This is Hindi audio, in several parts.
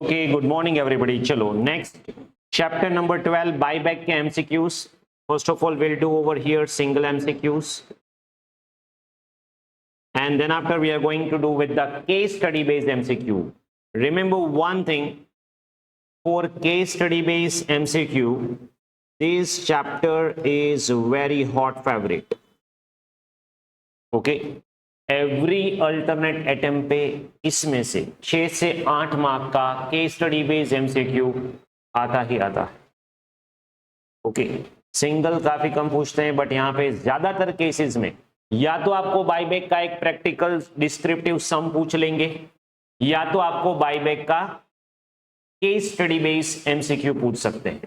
Okay, good morning everybody. चलो next chapter number 12 buyback के MCQs. First of all, we'll do over here single MCQs, and then after we are going to do with the case study based MCQ. Remember one thing, for case study based MCQ, this chapter is very hot favorite. Okay. Every alternate attempt पे इसमें से 6 से 8 मार्क का केस स्टडी बेस्ड एमसीक्यू आता ही आता है. ओके, सिंगल काफी कम पूछते हैं, बट यहाँ पे ज्यादातर केसेस में या तो आपको बायबैक का एक प्रैक्टिकल डिस्क्रिप्टिव सम पूछ लेंगे, या तो आपको बायबैक का केस स्टडी बेस्ड एमसीक्यू पूछ सकते हैं.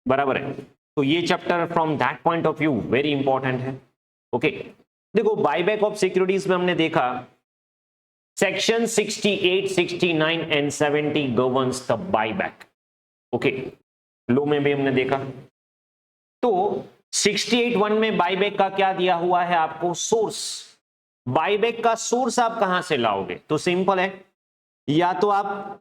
बराबर है. तो ये chapter from that point of view very important है. ओके, देखो बायबैक ऑफ सिक्योरिटीज में हमने देखा section 68, 69 and 70 governs the buyback. Okay, law में भी हमने देखा. तो 68(1) में बायबैक का क्या दिया हुआ है आपको? सोर्स. बायबैक का सोर्स आप कहां से लाओगे? तो सिंपल है, या तो आप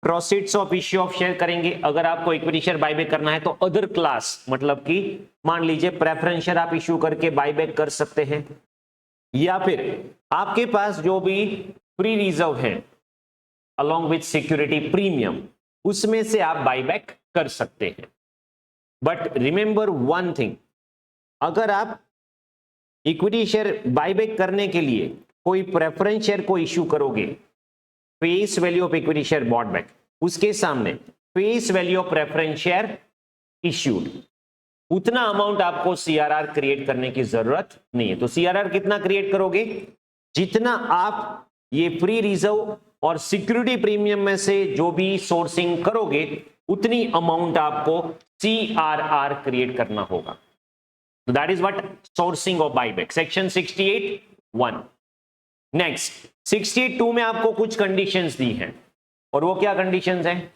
proceeds of issue of share करेंगे. अगर आपको इक्विटी शेयर बायबैक करना है तो अदर क्लास, मतलब कि मान लीजिए प्रेफरेंस शेयर आप इश्यू करके बायबैक कर सकते हैं, या फिर आपके पास जो भी फ्री रिजर्व है अलोंग विथ सिक्योरिटी प्रीमियम, उसमें से आप बायबैक कर सकते हैं. बट रिमेंबर वन थिंग, अगर आप इक्विटी शेयर बायबैक करने के लिए कोई प्रेफरेंस शेयर को इश्यू करोगे, face value of equity share bought back, उसके सामने face value of preference share issued, उतना अमाउंट आपको सीआरआर क्रिएट करने की जरूरत नहीं है. तो सीआरआर कितना क्रिएट करोगे? जितना आप ये फ्री रिजर्व और सिक्योरिटी प्रीमियम में से जो भी सोर्सिंग करोगे, उतनी अमाउंट आपको सीआरआर क्रिएट करना होगा. तो that is what sourcing of buyback, section 68(1). Next 68(2) में आपको कुछ कंडीशंस दी हैं, और वो क्या कंडीशंस हैं?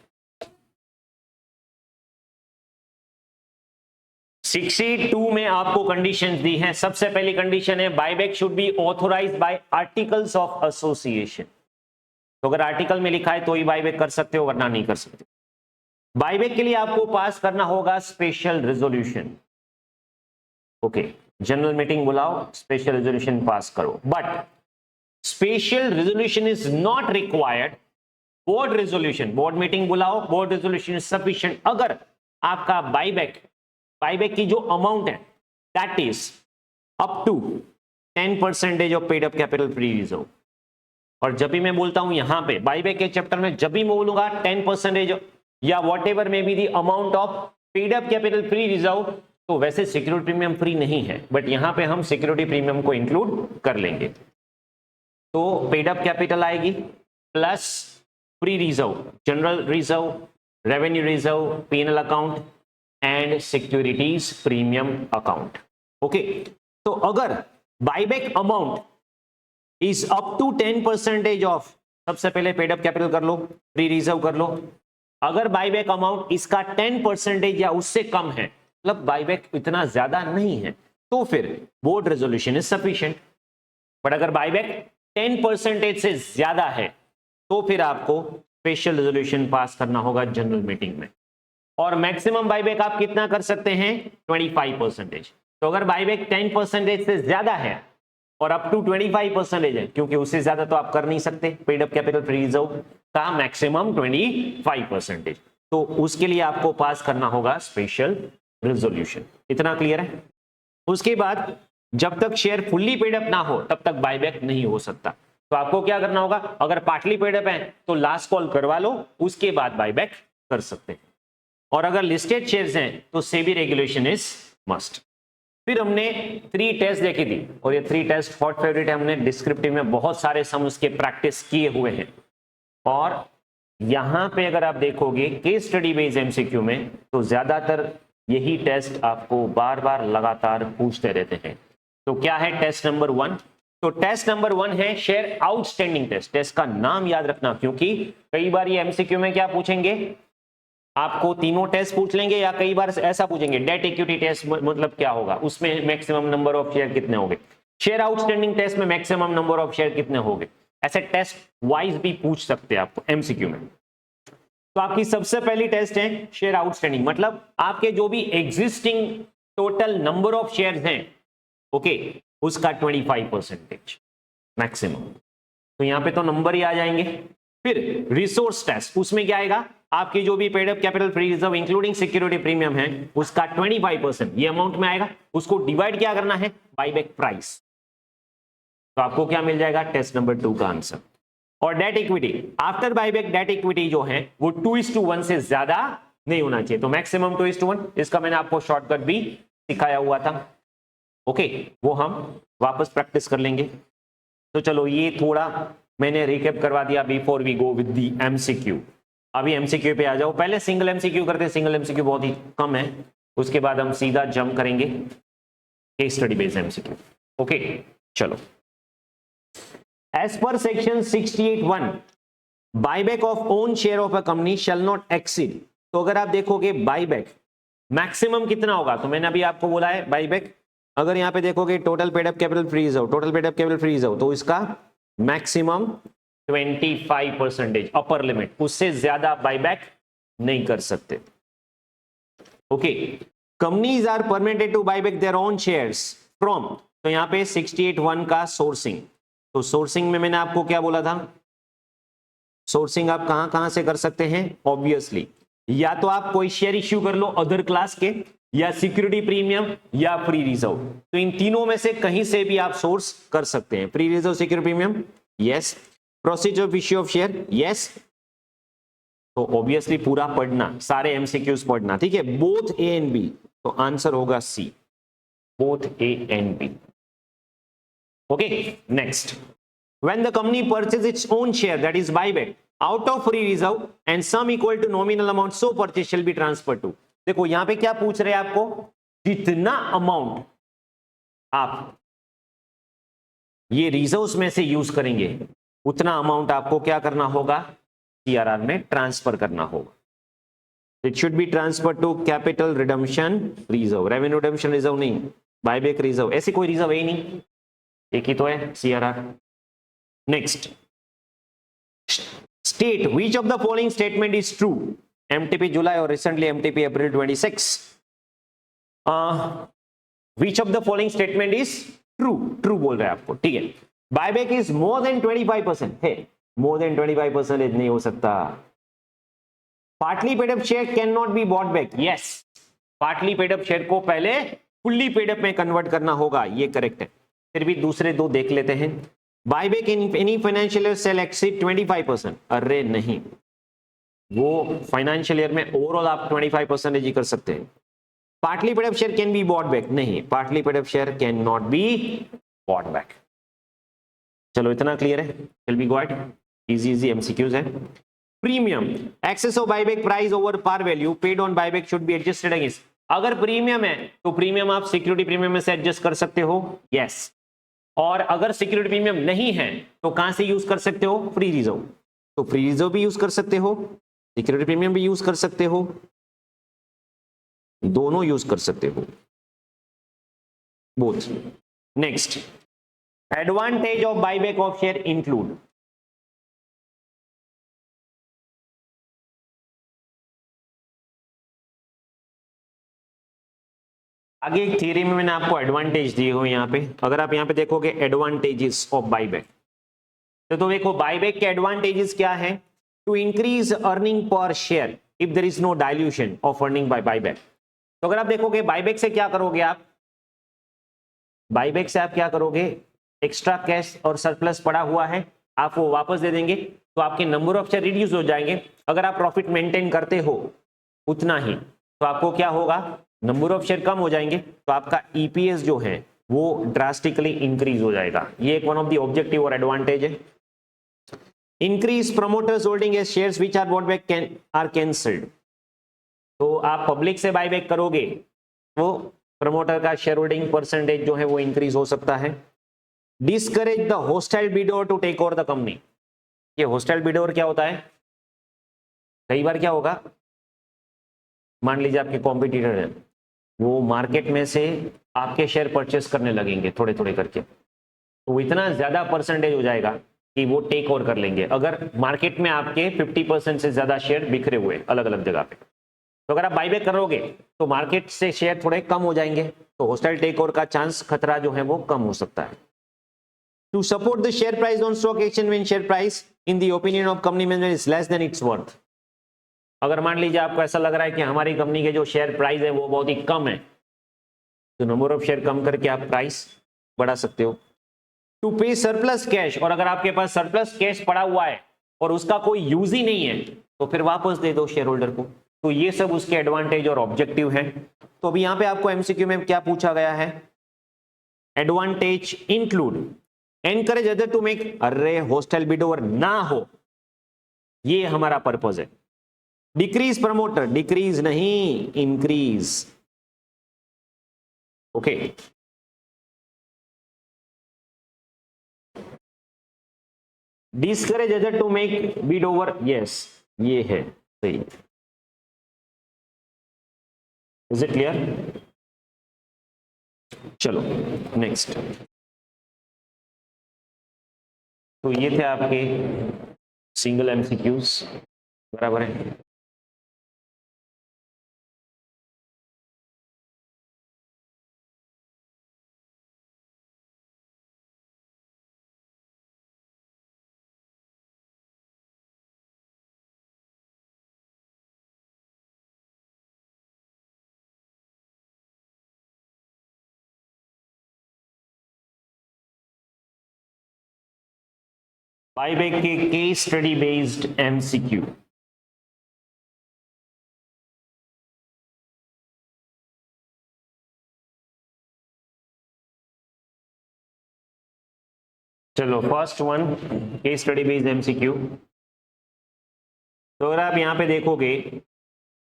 62 में आपको कंडीशंस दी हैं. सबसे पहली कंडीशन है buyback should be authorised by articles of association. तो अगर आर्टिकल में लिखा है तो ही बायबैक कर सकते हो, वरना नहीं कर सकते. बायबैक के लिए आपको पास करना होगा special resolution. Okay, general meeting बुलाओ, स्पेशल रेजोल्यूशन पास करो. But special resolution is not required. Board resolution, board meeting बुलाओ, बोर्ड रेजोल्यूशन इज सफिशिएंट अगर आपका बायबैक की जो अमाउंट है that is up to 10% of paid up capital free reserve. और जब भी मैं बोलता हूं यहां पे बायबैक के चैप्टर में, जब भी मैं बोलूंगा 10% या what ever may be the amount of paid up capital free reserve, तो वैसे सिक्योरिटी प्रीमियम फ्री नहीं है, बट यहां पे हम सिक्योरिटी प्रीमियम को इंक्लूड कर लेंगे. तो पेड अप कैपिटल आएगी plus free reserve, general reserve, revenue reserve, PNL account and securities premium account. Okay, तो अगर buyback amount is up to 10% of, सबसे पहले पेड अप कैपिटल कर लो, फ्री रिजर्व कर लो. अगर बायबैक अमाउंट इसका 10% या उससे कम है, मतलब बायबैक इतना ज्यादा नहीं है, तो फिर board resolution is sufficient. But अगर बायबैक 10% से ज्यादा है, तो फिर आपको स्पेशल रेजोल्यूशन पास करना होगा जनरल मीटिंग में. और मैक्सिमम बायबैक आप कितना कर सकते हैं? 25%. तो अगर बायबैक 10% से ज्यादा है और अप टू 25% है, क्योंकि उससे ज्यादा तो आप कर नहीं सकते, paid up capital free reserve का मैक्सिमम 25%, तो उसके लिए आपको पास करना होगा स्पेशल रेजोल्यूशन. इतना क्लियर है? उसके बाद जब तक शेयर फुल्ली पेड अप ना हो तब तक बायबैक नहीं हो सकता. तो आपको क्या करना होगा? अगर पार्टली पेड अप है तो लास्ट कॉल करवा लो, उसके बाद बायबैक कर सकते हैं. और अगर लिस्टेड शेयर्स हैं तो सेबी रेगुलेशन इज मस्ट. फिर हमने 3 टेस्ट देखी थी, और ये 3 टेस्ट हॉट फेवरेट है. हमने डिस्क्रिप्टिव में बहुत सारे सम उसके प्रैक्टिस किए हुए हैं, और यहां पे अगर आप देखोगे केस स्टडी बेस्ड एमसीक्यू में, तो ज्यादातर यही टेस्ट आपको बार बार लगातार पूछते रहते हैं. तो क्या है टेस्ट नंबर 1? तो टेस्ट नंबर 1 है शेयर आउटस्टैंडिंग टेस्ट. टेस्ट का नाम याद रखना, क्योंकि कई बार ये एमसीक्यू में क्या पूछेंगे, आपको तीनों टेस्ट पूछ लेंगे, या कई बार ऐसा पूछेंगे डेट इक्विटी टेस्ट, मतलब क्या होगा, उसमें मैक्सिमम नंबर ऑफ शेयर कितने होंगे. शेयर आउटस्टैंडिंग टेस्ट में मैक्सिमम नंबर ऑफ शेयर कितने होंगे. ऐसे टेस्ट वाइज भी पूछ सकते हैं आपको एमसीक्यू में. तो आपकी सबसे पहली टेस्ट है शेयर आउटस्टैंडिंग, मतलब आपके जो भी existing total number of shares हैं, ओके, उसका 25% मैक्सिमम। तो यहां पे तो नंबर ही आ जाएंगे। फिर रिसोर्स टेस्ट, उसमें क्या आएगा, आपकी जो भी paid up capital free reserve including security premium है उसका 25% ये अमाउंट में आएगा, उसको डिवाइड क्या करना है, बाईबैक प्राइस। तो आपको क्या मिल जाएगा, टेस्ट नंबर 2 का आंसर। और debt equity, after buyback debt equity जो है वो 2:1 से ज्यादा नहीं होना चाहिए, तो मैक्सिमम 2:1। इसका मैंने आपको शॉर्टकट भी सिखाया हुआ था, ओके, वो हम वापस प्रैक्टिस कर लेंगे। तो चलो ये थोड़ा मैंने रिकैप करवा दिया before we go with the MCQ. अभी एमसीक्यू पे आ जाओ, पहले सिंगल एमसीक्यू करते, सिंगल एमसीक्यू बहुत ही कम है, उसके बाद हम सीधा जंप करेंगे case study based MCQ. Okay चलो, as per section 68(1) buyback of own share of a company shall not exceed. तो अगर आप देखोगे बायबैक मैक्सिमम कितना होगा, तो मैंने अभी आपको बोला है बायबैक, अगर यहां पे देखोगे total paid up capital free reserve, total paid up capital free reserve, तो इसका मैक्सिमम 25% अपर लिमिट, उससे ज्यादा बायबैक नहीं कर सकते। Okay, companies are permitted to buyback their own shares from, तो यहां पे 68(1) का सोर्सिंग, तो सोर्सिंग में मैंने आपको क्या बोला था, सोर्सिंग आप कहां कहां से कर सकते हैं, ऑब्वियसली या तो आप कोई शेयर इश्यू कर लो अदर क्लास के, या सिक्योरिटी प्रीमियम या फ्री रिजर्व, तो इन तीनों में से कहीं से भी आप सोर्स कर सकते हैं। Free reserve, security premium, yes. Procedure of issue of share, yes. तो ऑब्वियसली पूरा पढ़ना, सारे एमसीक्यूज पढ़ना, ठीक है, बोथ ए एंड बी, तो आंसर होगा C, both A and B. Okay next, when the company purchases its own share, that is buyback, out of free reserve and sum equal to nominal amount so purchase shall be transferred to। देखो यहां पे क्या पूछ रहे हैं आपको, जितना अमाउंट आप ये रिजर्व्स में से यूज करेंगे उतना अमाउंट आपको क्या करना होगा, सीआरआर में ट्रांसफर करना होगा। It should be transfer to capital redemption reserve, revenue redemption reserve नहीं, बायबैक रिजर्व, ऐसी कोई रिजर्व है ही नहीं, एक ही तो है CRR. Next, state which of the following statement is true, MTP July और recently MTP April 26। Which of the following statement is true, true बोल रहा है आपको, ठीक है। बायबैक इज मोर देन 25% है, मोर देन 25% नहीं हो सकता। Partly paid up share can not be bought back, yes, partly paid up share को पहले फुल्ली पेड अप में कन्वर्ट करना होगा, ये करेक्ट है। फिर भी दूसरे दो देख लेते हैं। Buyback in any financial year shell exceed 25%, अरे नहीं, वो फाइनेंशियल ईयर में ओवरऑल आप 25% ही कर सकते हैं। Partly paid up share can be bought back, नहीं, partly paid up share can not be bought back. चलो इतना क्लियर है, will be got, easy easy MCQs है। Premium, excess of buyback price over par value paid on buyback should be adjusted against. अगर प्रीमियम है तो प्रीमियम आप सिक्योरिटी प्रीमियम में से एडजस्ट कर सकते हो, यस। और अगर सिक्योरिटी प्रीमियम नहीं है तो कहां से यूज कर सकते हो, फ्री रिजर्व, तो फ्री रिजर्व भी यूज कर सकते हो, सिक्योरिटी प्रीमियम भी यूज कर सकते हो, दोनों यूज कर सकते हो, both. Next, advantage of buyback of share include, आगे एक थियरी में मैंने आपको एडवांटेज दिए हुए यहां पे, अगर आप यहां पे देखोगे एडवांटेजेस ऑफ बायबैक, तो देखो बायबैक के एडवांटेजेस क्या है, to increase earning per share if there is no dilution of earning by buyback. तो अगर आप देखोगे बायबैक से क्या करोगे आप, बायबैक से आप क्या करोगे, एक्स्ट्रा कैश और सरप्लस पड़ा हुआ है आप वो वापस दे देंगे, तो आपके नंबर ऑफ शेयर रिड्यूस हो जाएंगे। अगर आप प्रॉफिट मेंटेन करते हो उतना ही, तो आपको क्या होगा, नंबर ऑफ शेयर कम हो जाएंगे, तो आपका ईपीएस जो है वो ड्रास्टिकली इंक्रीज हो जाएगा। ये एक वन ऑफ द ऑब्जेक्टिव और एडवांटेज है। Increase promoters holding as shares which are bought back are cancelled, तो आप पब्लिक से बायबैक करोगे तो प्रमोटर का शेयर होल्डिंग परसेंटेज जो है वो इंक्रीज हो सकता है। Discourage the hostile bidder to take over the company, ये होस्टाइल बिडर क्या होता है, कई बार क्या होगा, मान लीजिए आपके कॉम्पिटिटर है, वो मार्केट में से आपके शेयर परचेस करने लगेंगे थोड़े थोड़े करके, तो इतना ज्यादा परसेंटेज हो जाएगा कि वो टेक ओवर कर लेंगे अगर मार्केट में आपके 50% से ज्यादा शेयर बिखरे हुए अलग अलग जगह पे। तो अगर आप बाईबैक करोगे तो मार्केट से शेयर थोड़े कम हो जाएंगे, तो होस्टाइल टेक ओवर का चांस, खतरा जो है वो कम हो सकता है। To support the share price on stock exchange when share price in the opinion of company management is less than its worth. अगर मान लीजिए आपको ऐसा लग रहा है कि हमारी कंपनी के जो शेयर प्राइस है वो बहुत ही कम है, तो नंबर ऑफ शेयर कम करके आप प्राइस बढ़ा सकते हो। टू पे सरप्लस कैश, और अगर आपके पास सरप्लस कैश पड़ा हुआ है और उसका कोई यूज ही नहीं है तो फिर वापस दे दो शेयर होल्डर को। तो ये सब उसके एडवांटेज और ऑब्जेक्टिव है। तो अभी यहां पे आपको एमसीक्यू में क्या पूछा गया है, advantage include encourage other to make, अरे होस्टाइल बिड ओवर ना हो, ये हमारा पर्पज है। डिक्रीज प्रमोटर, डिक्रीज नहीं increase, okay. Discourage other to make bid over, yes ये है सही। Is it clear? चलो नेक्स्ट। तो ये थे आपके सिंगल एमसीक्यूज, बराबर है। बाईबैक के केस स्टडी बेस्ड एमसीक्यू। चलो first one, case study based MCQ. तो अगर आप यहां पे देखोगे,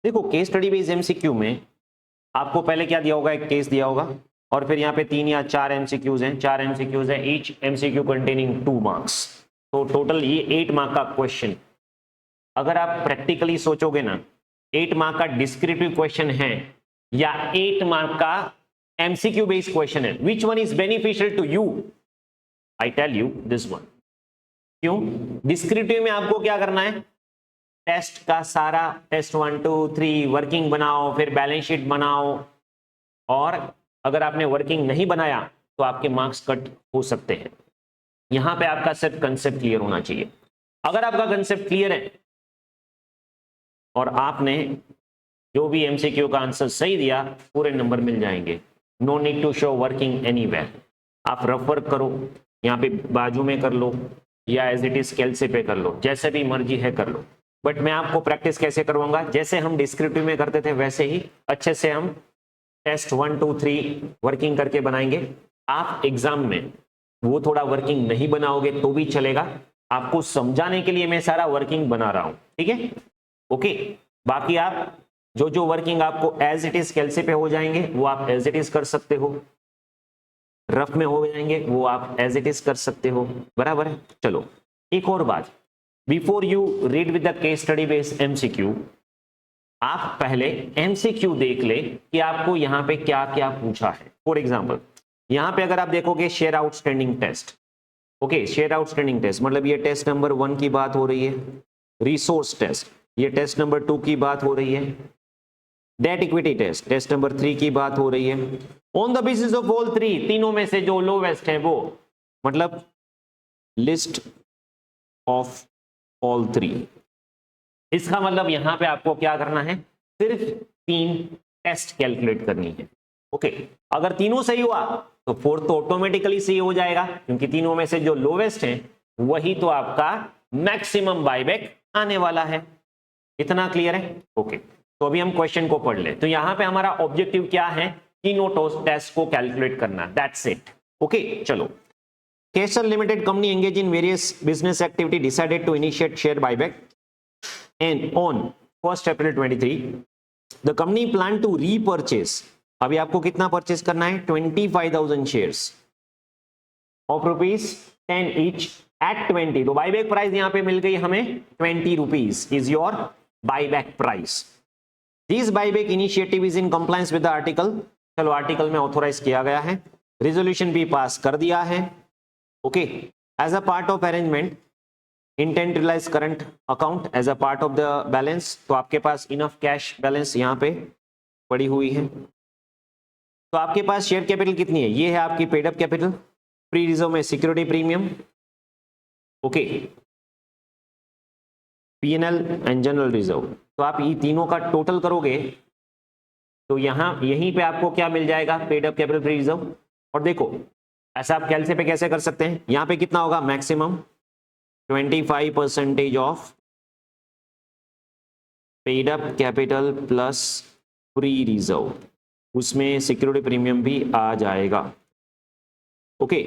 देखो केस स्टडी बेस्ड एमसीक्यू में आपको पहले क्या दिया होगा, एक केस दिया होगा और फिर यहाँ पे 3 या 4 एमसीक्यूज हैं, 4 एमसीक्यूज हैं, ईच एमसीक्यू कंटेनिंग 2 मार्क्स। तो टोटल ये 8 मार्क का क्वेश्चन। अगर आप प्रैक्टिकली सोचोगे ना, 8 मार्क का डिस्क्रिप्टिव क्वेश्चन है या 8 मार्क का एमसीक्यू बेस्ड क्वेश्चन है, which one is beneficial to you? I tell you this one. क्यों? डिस्क्रिप्टिव में आपको क्या करना है, टेस्ट का सारा टेस्ट 1 2 3 वर्किंग बनाओ, फिर बैलेंस शीट बनाओ, और अगर आपने वर्किंग नहीं बनाया तो आपके मार्क्स कट हो सकते हैं। यहां पे आपका सिर्फ कंसेप्ट क्लियर होना चाहिए। अगर आपका कंसेप्ट क्लियर है और आपने जो भी एमसीक्यू का आंसर सही दिया, पूरे नंबर मिल जाएंगे। No need to show working anywhere. आप रफ वर्क करो, यहाँ पे बाजू में कर लो या एज इट इज स्केल से पे कर लो, जैसे भी मर्जी है कर लो। बट मैं आपको प्रैक्टिस कैसे करवाऊंगा, जैसे हम डिस्क्रिप्टिव में करते थे वैसे ही अच्छे से हम टेस्ट 1 2 3 वर्किंग करके बनाएंगे। आप एग्जाम में वो थोड़ा वर्किंग नहीं बनाओगे तो भी चलेगा, आपको समझाने के लिए मैं सारा वर्किंग बना रहा हूं, ठीक है? ओके। बाकी आप जो वर्किंग आपको एज इट इज कैलसी पे हो जाएंगे वो आप एज इट इज कर सकते हो, रफ में हो जाएंगे वो आप एज इट इज कर सकते हो, बराबर है। चलो एक और बात, before you read with the case study based MCQ, आप पहले एमसीक्यू देख ले कि आपको यहां पे क्या क्या पूछा है। फॉर एग्जांपल यहां पे अगर आप देखोगे share outstanding test, okay, share outstanding test मतलब ये टेस्ट नंबर 1 की बात हो रही है। रिसोर्स टेस्ट, ये टेस्ट नंबर 2 की बात हो रही है। Debt equity test, test number 3 की बात हो रही है। On the basis of all 3, तीनों में से जो लोवेस्ट है वो, मतलब लिस्ट ऑफ ऑल 3। इसका मतलब यहां पे आपको क्या करना है, सिर्फ 3 टेस्ट कैलकुलेट करनी है, ओके। अगर तीनों सही हुआ तो फोर्थ तो ऑटोमेटिकली सही हो जाएगा, क्योंकि तीनों में से जो लोवेस्ट है वही तो आपका मैक्सिमम बायबैक आने वाला है। इतना क्लियर है? ओके। तो अभी हम क्वेश्चन को पढ़ ले। तो यहां पे हमारा ऑब्जेक्टिव क्या है, तीनों टेस्ट को कैलकुलेट करना, दैट्स इट, ओके। चलो, Kesar Limited company engaged in various business activity decided to initiate share buyback, and on 1st April 23 the company planned to repurchase, अभी आपको कितना परचेस करना है, 25,000 शेयर्स ऑफ ₹10 each at 20। तो बाईबैक प्राइस यहां पे मिल गई हमें 20 rupees is your buyback price. This buyback initiative is in compliance with the article, चलो आर्टिकल में ऑथोराइज किया गया है, रेजोल्यूशन भी पास कर दिया है, okay. As a part of arrangement intent realise current account as a part of the balance, तो आपके पास इनफ कैश बैलेंस यहाँ पे पड़ी हुई है। तो आपके पास शेयर कैपिटल कितनी है, ये है आपकी paid up capital, free reserve में security premium, okay, PNL and general reserve. तो आप ये तीनों का टोटल करोगे तो यहां यहीं पे आपको क्या मिल जाएगा, paid up capital free reserve. और देखो ऐसा आप कैलसे पे कैसे कर सकते हैं, यहां पे कितना होगा, maximum 25% of paid up capital plus pre reserve, उसमें सिक्योरिटी प्रीमियम भी आ जाएगा, ओके।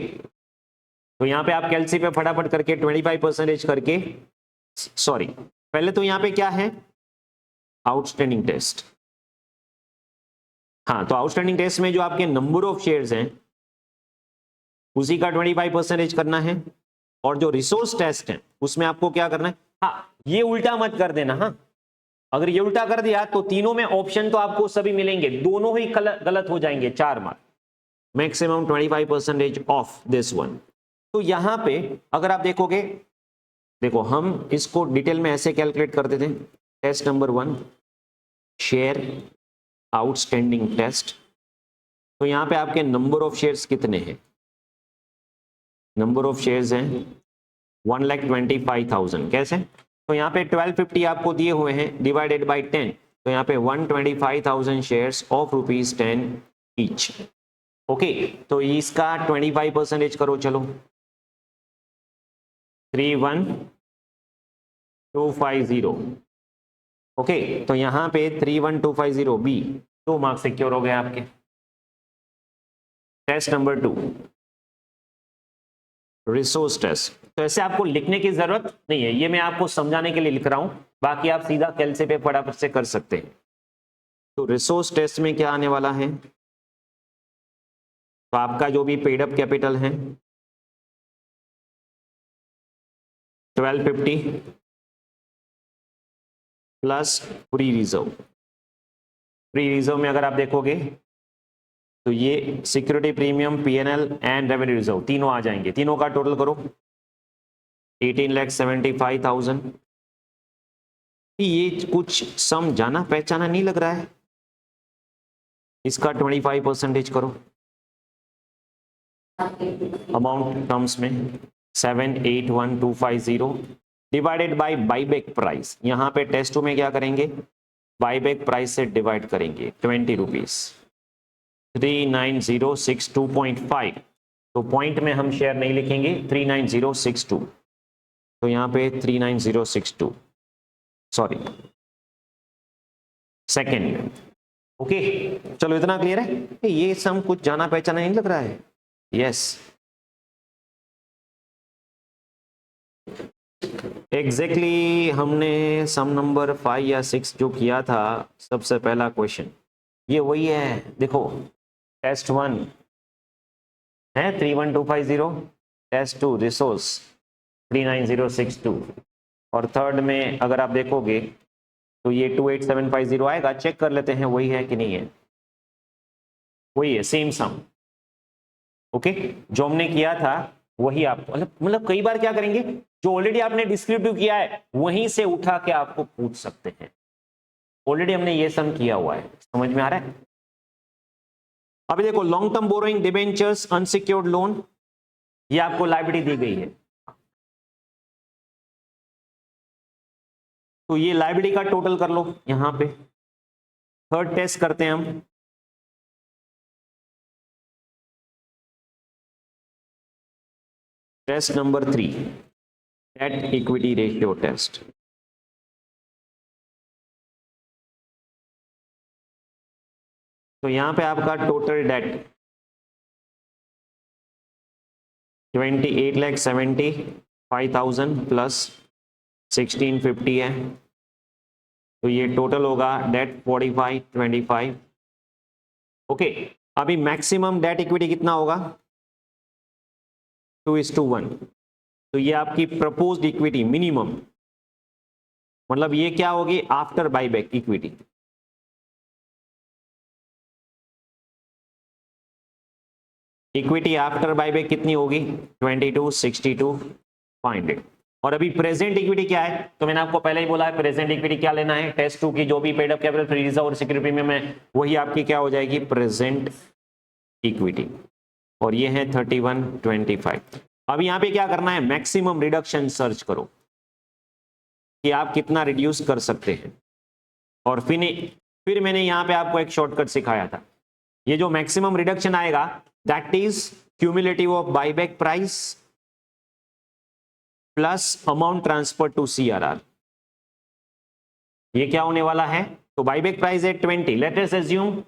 तो यहां पे आप कैलसी पे फटाफट करके 25% करके, सॉरी पहले तो यहां पे क्या है, आउटस्टैंडिंग टेस्ट। हाँ, तो आउटस्टैंडिंग टेस्ट में जो आपके नंबर ऑफ शेयर्स हैं उसी का 25% करना है, और जो रिसोर्स टेस्ट है उसमें आपको क्या करना है, हाँ ये उल्टा मत कर देना, हाँ अगर ये उल्टा कर दिया तो तीनों में ऑप्शन तो आपको सभी मिलेंगे, दोनों ही गलत हो जाएंगे, 4 mark. Maximum 25% of this one. तो यहां पे अगर आप देखोगे, देखो हम इसको डिटेल में ऐसे कैलकुलेट करते थे, test number 1 share outstanding test. तो यहां पे आपके नंबर ऑफ शेयर्स कितने हैं, नंबर ऑफ शेयर्स हैं 1,25,000, कैसे, तो यहाँ पे 1250 आपको दिए हुए हैं डिवाइडेड बाय 10, तो यहाँ पे 125,000 शेयर्स ऑफ ₹10 ईच, ओके। तो इसका 25% करो, चलो 31250, ओके। तो यहाँ पे 31250 बी, 2 मार्क्स सिक्योर हो गए आपके। टेस्ट नंबर 2 रिसोर्स टेस्ट, तो ऐसे आपको लिखने की जरूरत नहीं है, ये मैं आपको समझाने के लिए लिख रहा हूं, बाकी आप सीधा कैलसे पे फटाफट से कर सकते हैं। तो रिसोर्स टेस्ट में क्या आने वाला है, तो आपका जो भी पेड अप कैपिटल है 1250 plus pre reserve. Pre reserve में अगर आप देखोगे तो ये security premium, PNL and revenue reserve तीनों आ जाएंगे, तीनों का टोटल करो 18,75,000। ये कुछ सम जाना पहचाना नहीं लग रहा है, इसका 25% करो, अमाउंट टर्म्स में 781,250 डिवाइडेड बाय बाईबैक प्राइस। यहां पे टेस्ट 2 में क्या करेंगे, बाईबैक प्राइस से डिवाइड करेंगे 20 रुपीज, 39062.5, तो पॉइंट में हम शेयर नहीं लिखेंगे, 39062, तो यहां पे 39062, सॉरी सेकेंड, ओके। चलो इतना क्लियर है, ये सम कुछ जाना पहचाना नहीं लग रहा है, यस एग्जैक्टली हमने सम नंबर 5 या 6 जो किया था, सबसे पहला क्वेश्चन ये वही है, देखो टेस्ट 1 है 31250, टेस्ट 2 रिसोर्स 39062, और थर्ड में अगर आप देखोगे तो ये 28750 आएगा, चेक कर लेते हैं वही है कि नहीं है, वही है, सेम सम, ओके। जो हमने किया था वही आप मतलब कई बार क्या करेंगे, जो ऑलरेडी आपने डिस्क्रिप्टिव किया है वहीं से उठा के आपको पूछ सकते हैं, ऑलरेडी हमने ये सम किया हुआ है, समझ में आ रहा है। अभी देखो long term borrowing, debentures, unsecured loan, ये आपको लायबिलिटी दी गई है, तो ये लायबिलिटी का टोटल कर लो यहां पे। थर्ड टेस्ट करते हैं हम, test number 3 debt equity ratio test. तो यहां पे आपका टोटल डेट 28,75,000 प्लस 1650 है, तो ये टोटल होगा डेट 4525, ओके। अभी मैक्सिमम डेट इक्विटी कितना होगा, 2:1, तो ये आपकी प्रपोज्ड इक्विटी मिनिमम, मतलब ये क्या होगी after buyback equity, equity after buyback कितनी होगी 22, 62, 500। और अभी प्रेजेंट इक्विटी क्या है, तो मैंने आपको पहले ही बोला है प्रेजेंट इक्विटी क्या लेना है, टेस्ट 2 की जो भी paid up capital free reserve और सिक्योरिटी प्रीमियम है वही आपकी क्या हो जाएगी प्रेजेंट इक्विटी। और ये है 3125। अब यहाँ पे क्या करना है, मैक्सिमम रिडक्शन सर्च करो कि आप कितना रिड्यूस कर सकते हैं। और फिर मैंने यहाँ पे आपको एक शॉर्टकट सिखाया था, ये जो मैक्सिमम रिडक्शन आएगा that is cumulative of buyback price plus amount transfer to CRR. ये क्या होने वाला है, तो बायबैक प्राइस है 20, late us assume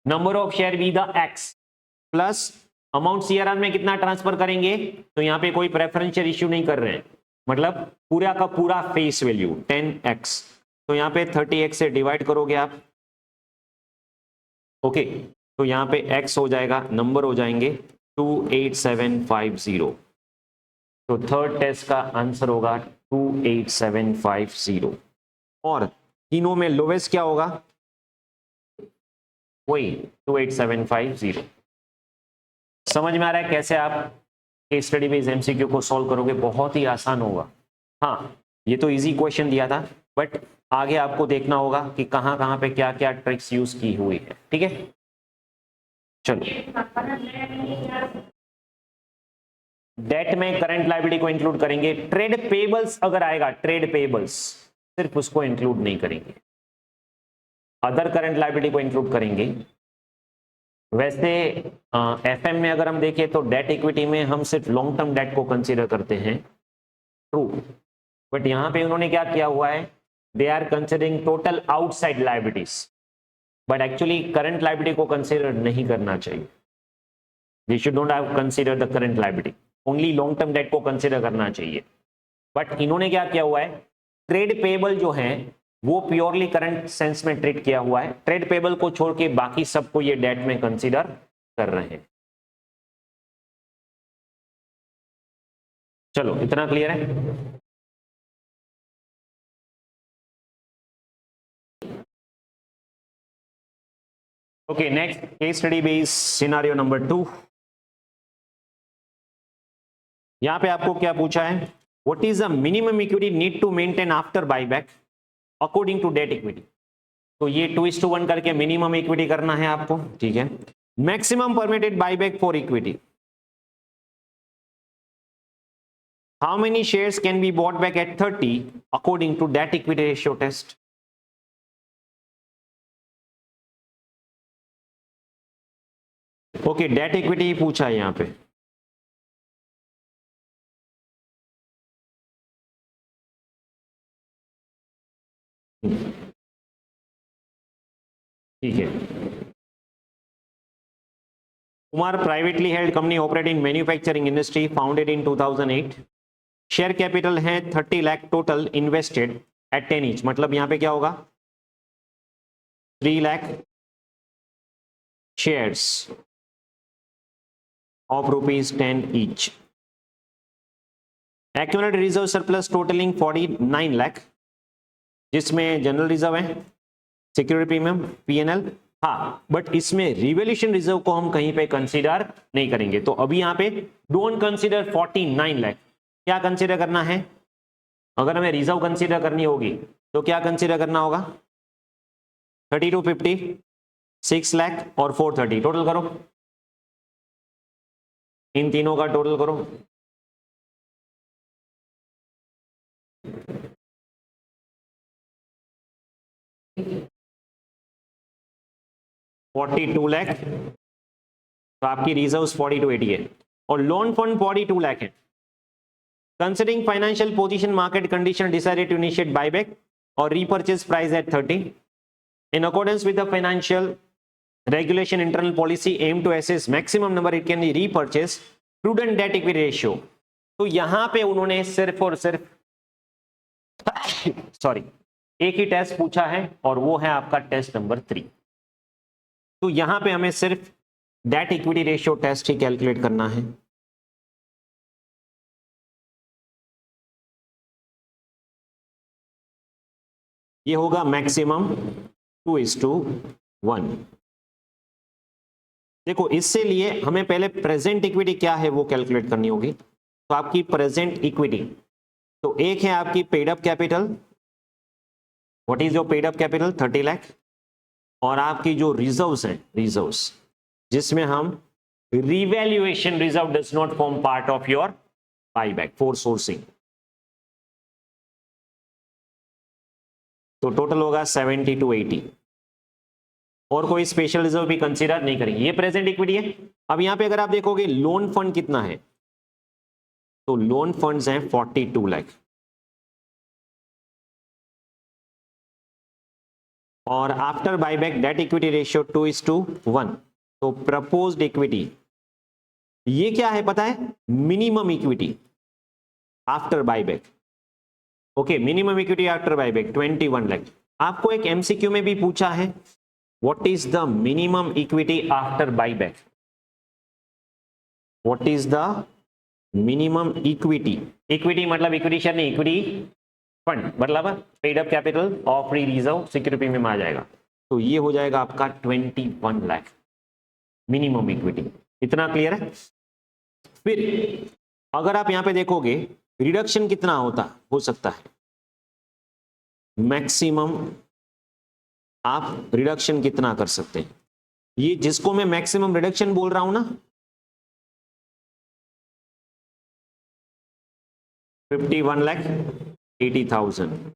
number of share be the x plus amount CRR में कितना ट्रांसफर करेंगे, तो यहां पे कोई प्रेफरेंशियल इश्यू नहीं कर रहे हैं, मतलब पूरा का पूरा फेस वैल्यू 10x, तो यहां पे 30x से डिवाइड करोगे आप, ओके, तो यहां पे x हो जाएगा, नंबर हो जाएंगे 28750। तो थर्ड टेस्ट का आंसर होगा 28750। और तीनों में लोवेस्ट क्या होगा, वही 28750। समझ में आ रहा है कैसे आप केस स्टडी बेस्ड एमसीक्यू को सॉल्व करोगे, बहुत ही आसान होगा। हाँ, ये तो इजी क्वेश्चन दिया था, बट आगे आपको देखना होगा कि कहां कहां पे क्या क्या ट्रिक्स यूज की हुई है, ठीक है। चलो, डेट में करंट लायबिलिटी को इंक्लूड करेंगे, ट्रेड पेबल्स अगर आएगा, ट्रेड पेबल्स सिर्फ उसको इंक्लूड नहीं करेंगे, अदर करंट लायबिलिटी को इंक्लूड करेंगे। वैसे एफएम में अगर हम देखें तो डेट इक्विटी में हम सिर्फ लॉन्ग टर्म डेट को कंसीडर करते हैं, ट्रू, बट यहां पे उन्होंने क्या किया हुआ है, they are considering total outside liabilities, but actually current liability को कंसीडर नहीं करना चाहिए, we should not have consider the current liability, only long term debt को कंसीडर करना चाहिए। बट इन्होंने क्या किया हुआ है, ट्रेड पेबल जो है वो प्योरली करंट सेंस में ट्रीट किया हुआ है, ट्रेड पेबल को छोड़ के बाकी सबको ये डेट में कंसीडर कर रहे हैं। चलो, इतना क्लियर है। Okay, next case study based scenario number 2। यहां पे आपको क्या पूछा है, what is the minimum equity need to maintain after buyback according to debt equity. तो ये 2:1 करके मिनिमम इक्विटी करना है आपको, ठीक है। Maximum permitted buyback for equity, how many shares can be bought back at 30 according to debt equity ratio test। ओके, डेट इक्विटी ही पूछा है यहां पे, ठीक है। Kumar privately held company operate in manufacturing industry, founded in 2008, share capital है 30 lakh, total invested at 10 each, मतलब यहां पे क्या होगा 3 lakh shares of ₹10 each. Accumulated reserve surplus totalling 49 lakh, जिसमें जनरल रिजर्व है, सिक्योरिटी प्रीमियम, पीएनएल, हाँ, बट इसमें रिवोल्यूशन रिजर्व को हम कहीं पे कंसीडर नहीं करेंगे। तो अभी यहाँ पे डोंट कंसीडर 49 लाख, क्या कंसीडर करना है, अगर हमें रिजर्व कंसीडर करनी होगी तो क्या कंसीडर करना होगा 32, 50, 6 लाख और 430, टोटल करो, इन तीनों का टोटल करो, $42 लाख, तो आपकी रिजर्व 4280 है, और लोन फंड 42 लाख है। Considering financial position, market condition, decided to initiate buyback और repurchase price at 30 in accordance with the financial regulation internal policy aim to assess maximum number it can be repurchase, prudent debt equity ratio. तो यहां पे उन्होंने सिर्फ और सिर्फ सॉरी एक ही टेस्ट पूछा है, और वो है आपका टेस्ट नंबर 3। तो यहां पे हमें सिर्फ डेट इक्विटी रेशियो टेस्ट ही कैलकुलेट करना है। ये होगा मैक्सिमम 2:1। देखो इससे लिए हमें पहले प्रेजेंट इक्विटी क्या है वो कैलकुलेट करनी होगी। तो आपकी प्रेजेंट इक्विटी, तो एक है आपकी paid up capital, what is your paid up capital 30 lakh, और आपकी जो रिजर्व्स हैं, रिजर्व्स जिसमें हम revaluation reserve does not form part of your buyback for sourcing, तो टोटल होगा 70 to 80, और कोई स्पेशल रिजर्व भी कंसीडर नहीं करेंगे। ये प्रेजेंट इक्विटी है। अब यहां पे अगर आप देखोगे लोन फंड कितना है, तो लोन फंड्स हैं 42 लाख, और after buyback date equity ratio 2:1, तो प्रपोज्ड इक्विटी ये क्या है पता है, minimum equity after buyback. Okay, minimum equity after buyback 21 lakh. आपको एक एमसीक्यू में भी पूछा है what is the minimum equity after buyback, what is the minimum equity, equity मतलब इक्विटी शेयर नहीं, इक्विटी फंड मतलब पेड अप कैपिटल और फ्री रिजर्व सिक्योरिटी में आ जाएगा, तो ये हो जाएगा आपका 21 लाख मिनिमम इक्विटी। इतना क्लियर है। फिर अगर आप यहां पे देखोगे रिडक्शन कितना हो सकता है, मैक्सिमम आप रिडक्शन कितना कर सकते हैं, ये जिसको मैं मैक्सिमम रिडक्शन बोल रहा हूं ना 51,80,000,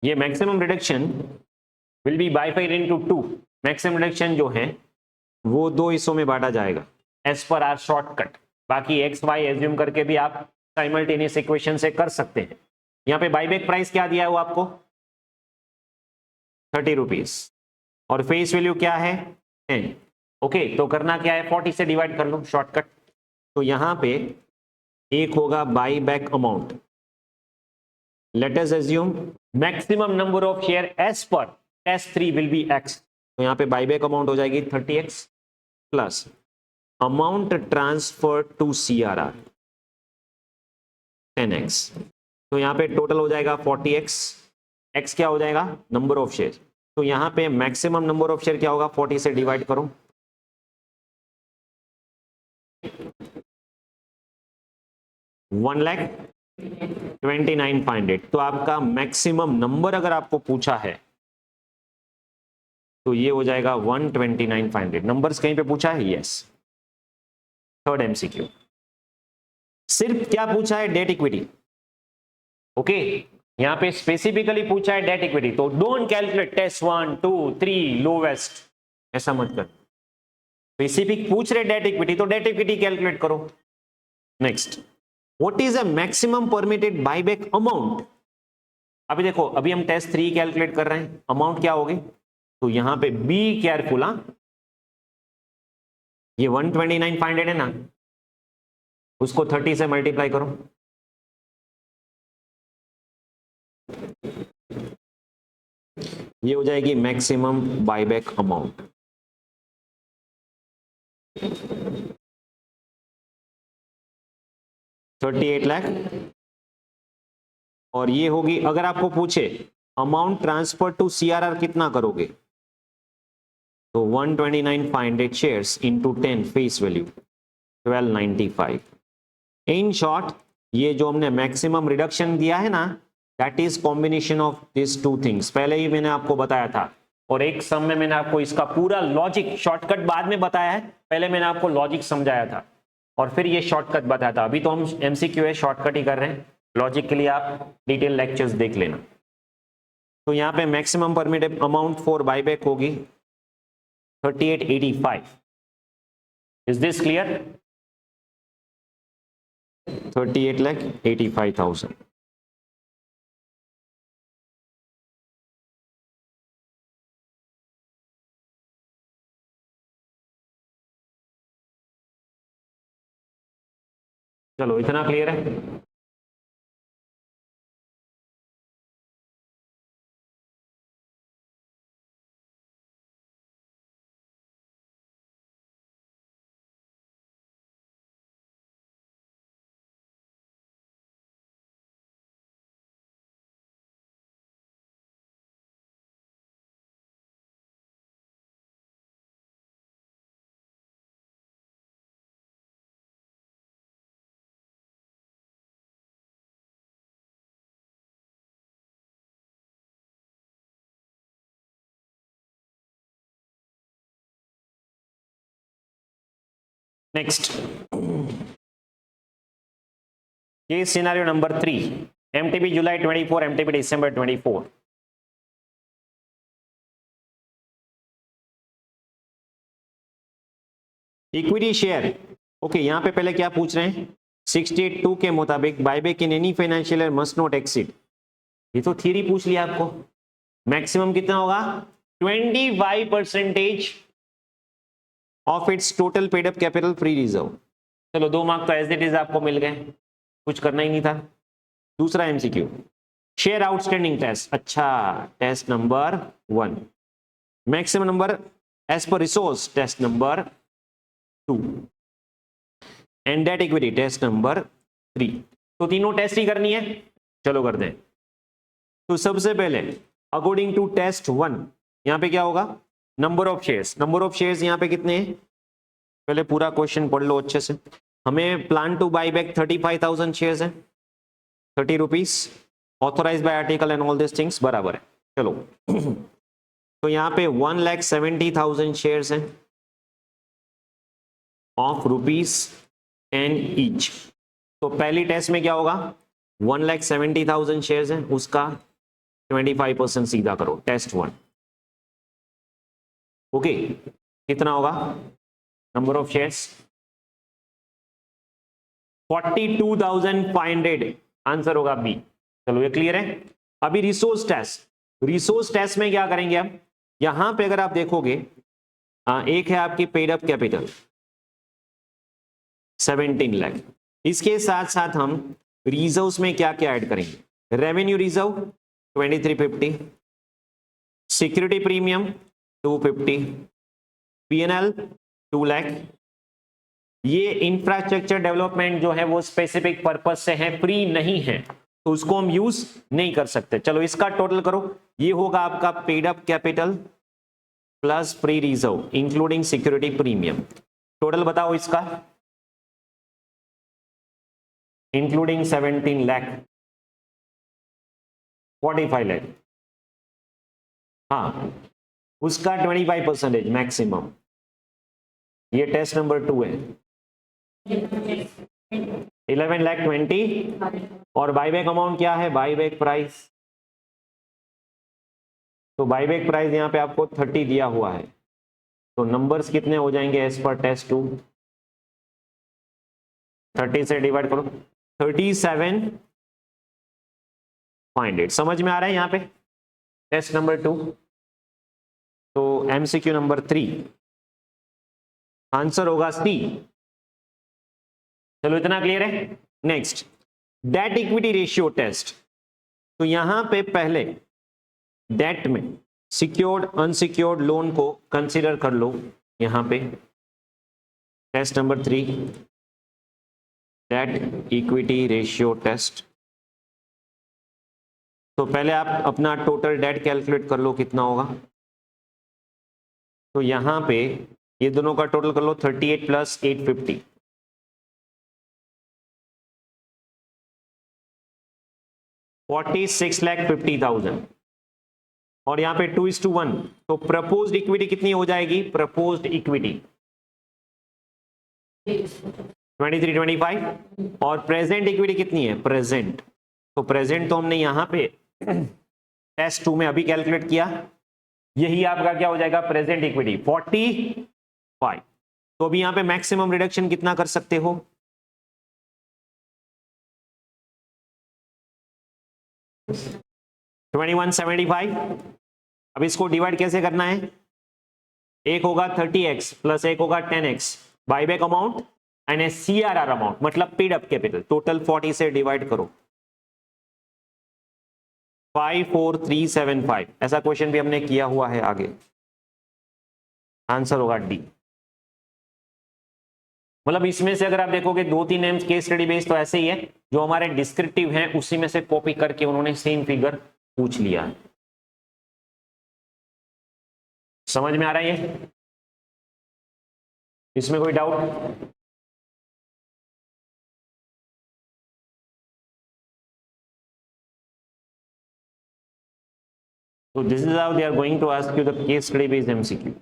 ये maximum reduction will be bifurcated into 2। Maximum reduction जो है वो दो हिस्सों में बांटा जाएगा एज पर आर शॉर्टकट। बाकी एक्स वाई एज्यूम करके भी आप साइमल्टेनियस इक्वेशन से कर सकते हैं। यहां पे बाईबैक प्राइस क्या दिया है वो आपको 30 रुपीज, और फेस वैल्यू क्या है 10। ओके, तो करना क्या है 40 से डिवाइड कर लो शॉर्टकट। तो यहां पे एक होगा buyback amount, let us assume maximum number of share as per test 3 will be X, तो यहां पे बाईबैक अमाउंट हो जाएगी 30x plus amount transfer to CRR 10x, तो यहां पे टोटल हो जाएगा 40x, x क्या हो जाएगा नंबर ऑफ शेयर, तो यहां पे मैक्सिमम नंबर ऑफ शेयर क्या होगा 40 से डिवाइड करो, 1,29,500। तो आपका मैक्सिमम नंबर अगर आपको पूछा है तो ये हो जाएगा 129,500। नंबर्स कहीं पे पूछा है, यस। थर्ड एमसीक्यू सिर्फ क्या पूछा है डेट इक्विटी। ओके, यहां पे स्पेसिफिकली पूछा है डेट इक्विटी, तो डोंट कैलकुलेट टेस्ट 1 2 3 लोवेस्ट, ऐसा मत कर। स्पेसिफिक पूछ रहे डेट इक्विटी तो डेट इक्विटी कैलकुलेट करो। Next, what is a maximum permitted buyback amount. अभी देखो, अभी हम टेस्ट 3 कैलकुलेट कर रहे हैं, अमाउंट क्या होगी, तो यहां पे बी केयरफुल, ये 129,500 है ना, उसको 30 से मल्टीप्लाई करो, ये हो जाएगी मैक्सिमम बाईबैक अमाउंट। $38 लाख, और ये होगी अगर आपको पूछे अमाउंट ट्रांसफर टू सीआरआर कितना करोगे, तो 129,500 shares into 10 face value 1295। In short, ये जो हमने मैक्सिमम रिडक्शन दिया है ना, that is combination of this two things. पहले ही मैंने आपको बताया था, और एक सम में मैंने आपको इसका पूरा लॉजिक शॉर्टकट बाद में बताया है, पहले मैंने आपको लॉजिक समझाया था और फिर ये शॉर्टकट बताया था। अभी तो हम एमसीक्यू है, शॉर्टकट ही कर रहे हैं, लॉजिक के लिए आप डिटेल लेक्चर्स देख लेना। तो यहाँ पे maximum permitted amount for buyback होगी 3885। Is this clear? 38,85,000। चलो, इतना क्लियर है। Next case scenario number 3, MTB July 24, MTB December 24। Equity share, okay, यहां पे पहले क्या पूछ रहे हैं, 68(2) के मुताबिक buyback in any financial year must not exceed, ये तो थियरी पूछ लिया आपको, मैक्सिमम कितना होगा 25% of its total paid up capital free reserve. चलो 2 मार्क तो एज इट इज आपको मिल गए, कुछ करना ही नहीं था। दूसरा एमसीक्यू, शेयर आउटस्टैंडिंग टेस्ट, अच्छा test number 1, maximum number as per resource test number 2 and debt equity test number 3। तो तीनों टेस्ट ही करनी है, चलो कर दें। तो सबसे पहले अकॉर्डिंग टू टेस्ट 1 यहां पे क्या होगा, number of shares, number of shares यहां पे कितने हैं, पहले पूरा क्वेश्चन पढ़ लो अच्छे से। हमें plan to buy back 35,000 shares है, 30 rupees, authorise by article and all this things बराबर है। चलो तो यहां पे 1,70,000 शेयर्स हैं ऑफ ₹10 ईच। तो पहली टेस्ट में क्या होगा, 1,70,000 शेयर्स हैं, उसका 25% सीधा करो, टेस्ट 1। ओके, कितना होगा नंबर ऑफ शेयर्स 42,500, आंसर होगा बी। चलो ये क्लियर है। अभी रिसोर्स टेस्ट, रिसोर्स टेस्ट में क्या करेंगे हम, यहां पे अगर आप देखोगे एक है आपकी पेड अप कैपिटल 17 लाख, इसके साथ साथ हम रिजर्व्स में क्या क्या ऐड करेंगे, revenue reserve 2350, security premium 250, PNL 2 lakh. ये इंफ्रास्ट्रक्चर डेवलपमेंट जो है वो स्पेसिफिक पर्पस से है, फ्री नहीं है, तो उसको हम यूज नहीं कर सकते। चलो इसका टोटल करो, ये होगा आपका paid up capital plus free reserve including security premium. Total बताओ इसका, इंक्लूडिंग 17 लाख 45 लाख, हाँ उसका 25% मैक्सिमम। ये टेस्ट नंबर 2 है, 11,20,000 और बाईबैक अमाउंट क्या है, बाईबैक प्राइस, तो बाईबैक प्राइस यहां पे आपको 30 दिया हुआ है, तो नंबर्स कितने हो जाएंगे एज पर टेस्ट 2, 30 से डिवाइड करो 37,500। समझ में आ रहा है यहां पे टेस्ट नंबर 2। तो एमसीक्यू नंबर 3 आंसर होगा सी। चलो इतना क्लियर है। Next debt equity ratio test, तो यहां पे पहले डेट में सिक्योर्ड अनसिक्योर्ड लोन को कंसीडर कर लो, यहां पे test number 3 debt equity ratio test. तो पहले आप अपना टोटल डेट कैलकुलेट कर लो कितना होगा, तो यहां पे ये दोनों का टोटल कर लो 38 प्लस 850, 46,50,000 और यहां पे 2:1, तो प्रपोज्ड इक्विटी कितनी हो जाएगी, प्रपोज्ड इक्विटी 2325 और प्रेजेंट इक्विटी कितनी है, प्रेजेंट, तो प्रेजेंट तो हमने यहां पे टेस्ट 2 में अभी कैलकुलेट किया, यही आपका क्या हो जाएगा प्रेजेंट इक्विटी 45। तो अभी यहां पे मैक्सिमम रिडक्शन कितना कर सकते हो, $2175। अब इसको डिवाइड कैसे करना है, एक होगा 30x प्लस एक होगा 10x buyback amount and A CRR amount, मतलब पेड अप कैपिटल, टोटल 40 से डिवाइड करो 54375। ऐसा क्वेश्चन भी हमने किया हुआ है आगे, आंसर होगा डी। मतलब इसमें से अगर आप देखोगे 2-3 एम्स केस स्टडी बेस्ड तो ऐसे ही है, जो हमारे डिस्क्रिप्टिव हैं उसी में से कॉपी करके उन्होंने सेम फिगर पूछ लिया है। समझ में आ रहा है ये, इसमें कोई doubt, so this is how they are going to ask you the case study based MCQ.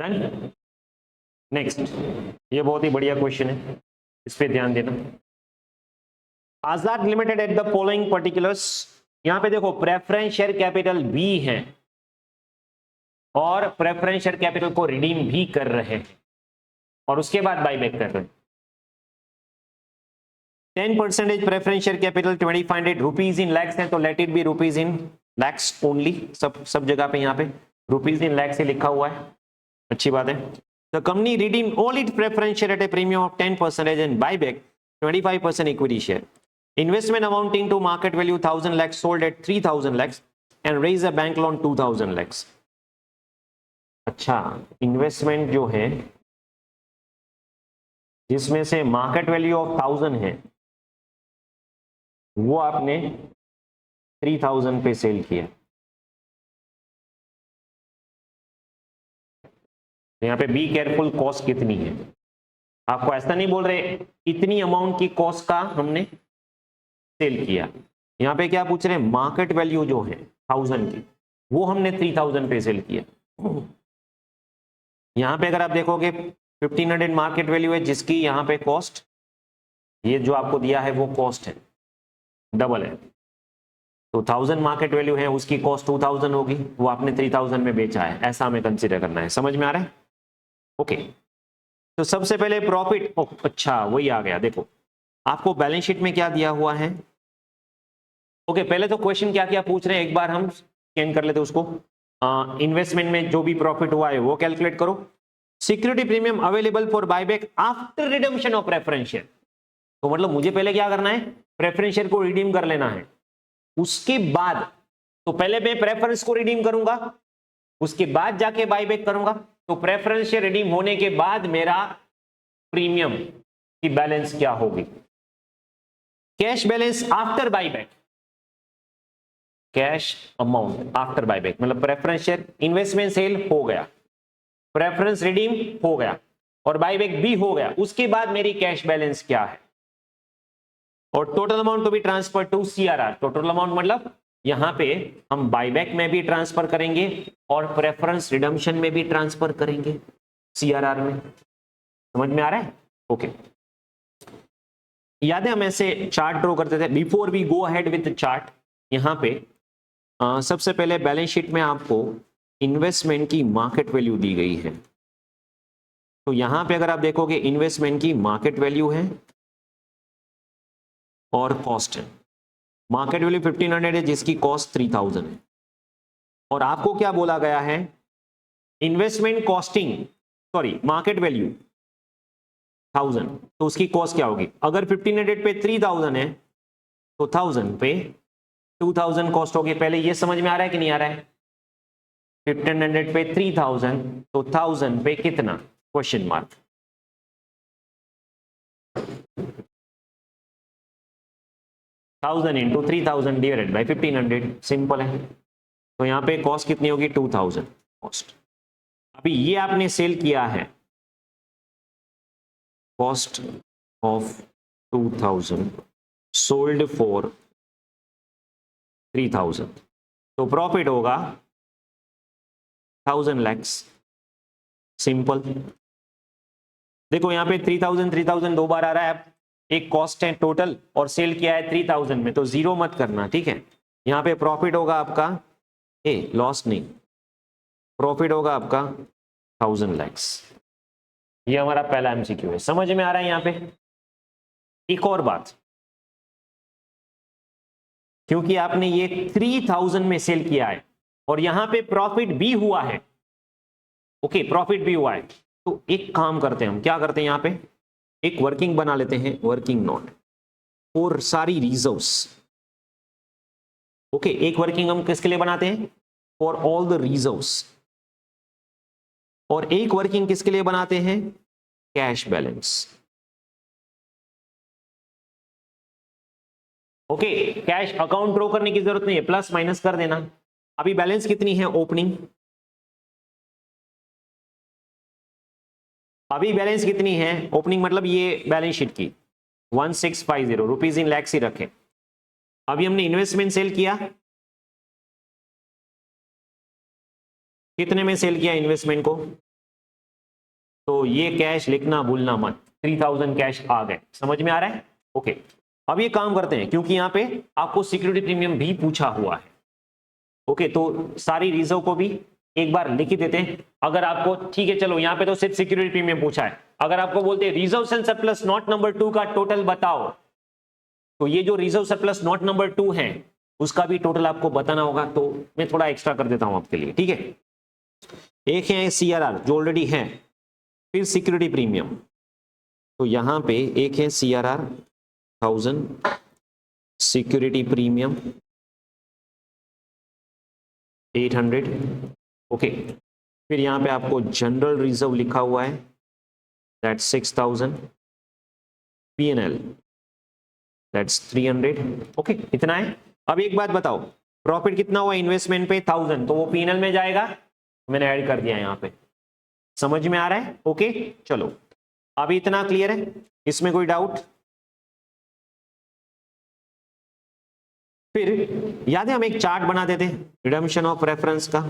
Done. Next, ये बहुत ही बढ़िया क्वेश्चन है, इस पे ध्यान देना। Azad limited at the following particulars, यहां पे देखो प्रेफरेंस शेयर कैपिटल भी है और प्रेफरेंस शेयर कैपिटल को रिडीम भी कर रहे हैं और उसके बाद बाईबैक कर रहे हैं। 10% preference share capital 2500 rupees in lakhs है, तो let it be rupees in lakhs only. सब जगह पे यहाँ पे रुपीज इन लैक्स से लिखा हुआ है, अच्छी बात है। The company redeem all it preference share eight A premium of 10% and buyback 25% equity share. Investment amounting to market value 1000 lakhs sold at 3000 lakhs and raise a bank loan 2000 lakhs। अच्छा, इन्वेस्टमेंट जो है जिसमें से मार्केट वैल्यू ऑफ 1000 है वो आपने 3000 पे सेल किया। यहां पे बी केयरफुल, कॉस्ट कितनी है, आपको ऐसा नहीं बोल रहे इतनी अमाउंट की कॉस्ट का हमने सेल किया। यहां पे क्या पूछ रहे हैं, मार्केट वैल्यू जो है 1000 की वो हमने 3000 पे सेल किया। यहां पे अगर आप देखोगे 1500 मार्केट वैल्यू है जिसकी यहां पे कॉस्ट, ये जो आपको दिया है वो कॉस्ट है, डबल है, तो 1000 मार्केट वैल्यू है उसकी कॉस्ट 2000 होगी, वो आपने 3000 में बेचा है, ऐसा हमें कंसीडर करना है। समझ में आ रहा है? ओके, तो सबसे पहले प्रॉफिट, अच्छा वही आ गया। देखो आपको बैलेंस शीट में क्या दिया हुआ है। ओके, पहले तो क्वेश्चन क्या क्या पूछ रहे हैं एक बार हम स्कैन कर लेते हैं उसको। इन्वेस्टमेंट में जो भी प्रॉफिट हुआ है वो कैलकुलेट करो। Security premium available for buyback after redemption of preference share, तो मतलब मुझे पहले क्या करना है, प्रेफरेंस शेयर को रिडीम कर लेना है। उसके बाद, तो पहले मैं प्रेफरेंस को रिडीम करूंगा, उसके बाद जाके बायबैक करूंगा। तो प्रेफरेंस शेयर रिडीम होने के बाद मेरा प्रीमियम की बैलेंस क्या होगी, cash balance after buyback, cash amount after buyback, मतलब प्रेफरेंस शेयर इन्वेस्टमेंट सेल हो गया, प्रेफरेंस रिडीम हो गया और बायबैक भी हो गया, उसके बाद मेरी कैश बैलेंस क्या है। और total amount to be transfer to CRR, total amount मतलब यहां पे हम बायबैक में भी ट्रांसफर करेंगे और प्रेफरेंस रिडम्पशन में भी ट्रांसफर करेंगे सीआरआर में। समझ में आ रहा है? ओके, याद है हम ऐसे चार्ट ड्रॉ करते थे। Before we go ahead with chart, यहां पे सबसे पहले बैलेंस शीट में आपको इन्वेस्टमेंट की मार्केट वैल्यू दी गई है। तो यहां पे अगर आप देखोगे इन्वेस्टमेंट की मार्केट वैल्यू है और कॉस्ट है। मार्केट वैल्यू 1500 है जिसकी कॉस्ट 3000 है, और आपको क्या बोला गया है, investment costing, sorry market value 1000, तो उसकी कॉस्ट क्या होगी। अगर 1500 पे 3000 है तो 1000 पे 2000 कॉस्ट होगी। पहले ये समझ में आ रहा है कि नहीं आ रहा है? 1500 पे 3000 तो 1000 पे कितना, question mark. Thousand into 3000 divided by 1500, simple है। तो यहां पे कॉस्ट कितनी होगी, 2000 कॉस्ट। अभी ये आपने सेल किया है, कॉस्ट ऑफ 2000 सोल्ड फॉर 3000, तो प्रॉफिट होगा 1000 लैक्स, सिंपल। देखो यहां पे 3000 दो बार आ रहा है, एक कॉस्ट है टोटल और सेल किया है 3000 में, तो जीरो मत करना, ठीक है। यहां पे प्रॉफिट होगा आपका, लॉस नहीं, प्रॉफिट होगा आपका 1000 लैक्स। ये हमारा पहला एमसीक्यू है, समझ में आ रहा है? यहां पे एक और बात, क्योंकि आपने ये 3000 में सेल किया है और यहां पे प्रॉफिट भी हुआ है, ओके प्रॉफिट भी हुआ है, तो एक काम करते हैं हम, क्या करते हैं यहां पे एक वर्किंग बना लेते हैं, वर्किंग नोट और सारी रिजर्व्स। ओके, एक वर्किंग हम किसके लिए बनाते हैं, फॉर ऑल द रिजर्व्स, और एक वर्किंग किसके लिए बनाते हैं, cash balance. Okay, cash account draw करने की जरूरत नहीं है, प्लस माइनस कर देना। अभी बैलेंस कितनी है, ओपनिंग, अभी बैलेंस कितनी है ओपनिंग, मतलब ये बैलेंस शीट की 1650 रुपीज इन लैक्स ही रखें। अभी हमने इन्वेस्टमेंट सेल किया, कितने में सेल किया इन्वेस्टमेंट को, तो ये कैश लिखना भूलना मत, 3000 कैश आ गए। समझ में आ रहा है? ओके, अब ये काम करते हैं क्योंकि यहाँ पे आपको सिक्योरिटी प्रीमियम भी पूछा हुआ है। ओके, तो सारी रिजर्व को भी एक बार लिख ही देते हैं। अगर आपको, ठीक है चलो, यहाँ पे तो सिर्फ सिक्योरिटी प्रीमियम पूछा है। अगर आपको बोलते हैं reserve and surplus note number 2 का टोटल बताओ, तो ये जो रिजर्व सरप्लस नोट नंबर 2 है उसका भी टोटल आपको बताना होगा। तो मैं थोड़ा एक्स्ट्रा कर देता हूं आपके लिए, ठीक है। एक है सीआरआर जो ऑलरेडी है, फिर सिक्योरिटी प्रीमियम। तो यहां पे एक है सीआरआर 1000, सिक्योरिटी प्रीमियम 800। ओके, फिर यहां पे आपको जनरल रिजर्व लिखा हुआ है, दैट्स 6000, पीएनएल दैट्स 300। ओके, इतना है। अब एक बात बताओ, प्रॉफिट कितना हुआ इन्वेस्टमेंट पे? 1000, तो वो पीएनएल में जाएगा, मैंने ऐड कर दिया यहां पे। समझ में आ रहा है? ओके चलो, अभी इतना क्लियर है, इसमें कोई डाउट? फिर याद है हम एक चार्ट बनाते थे रिडम्पशन ऑफ रेफरेंस का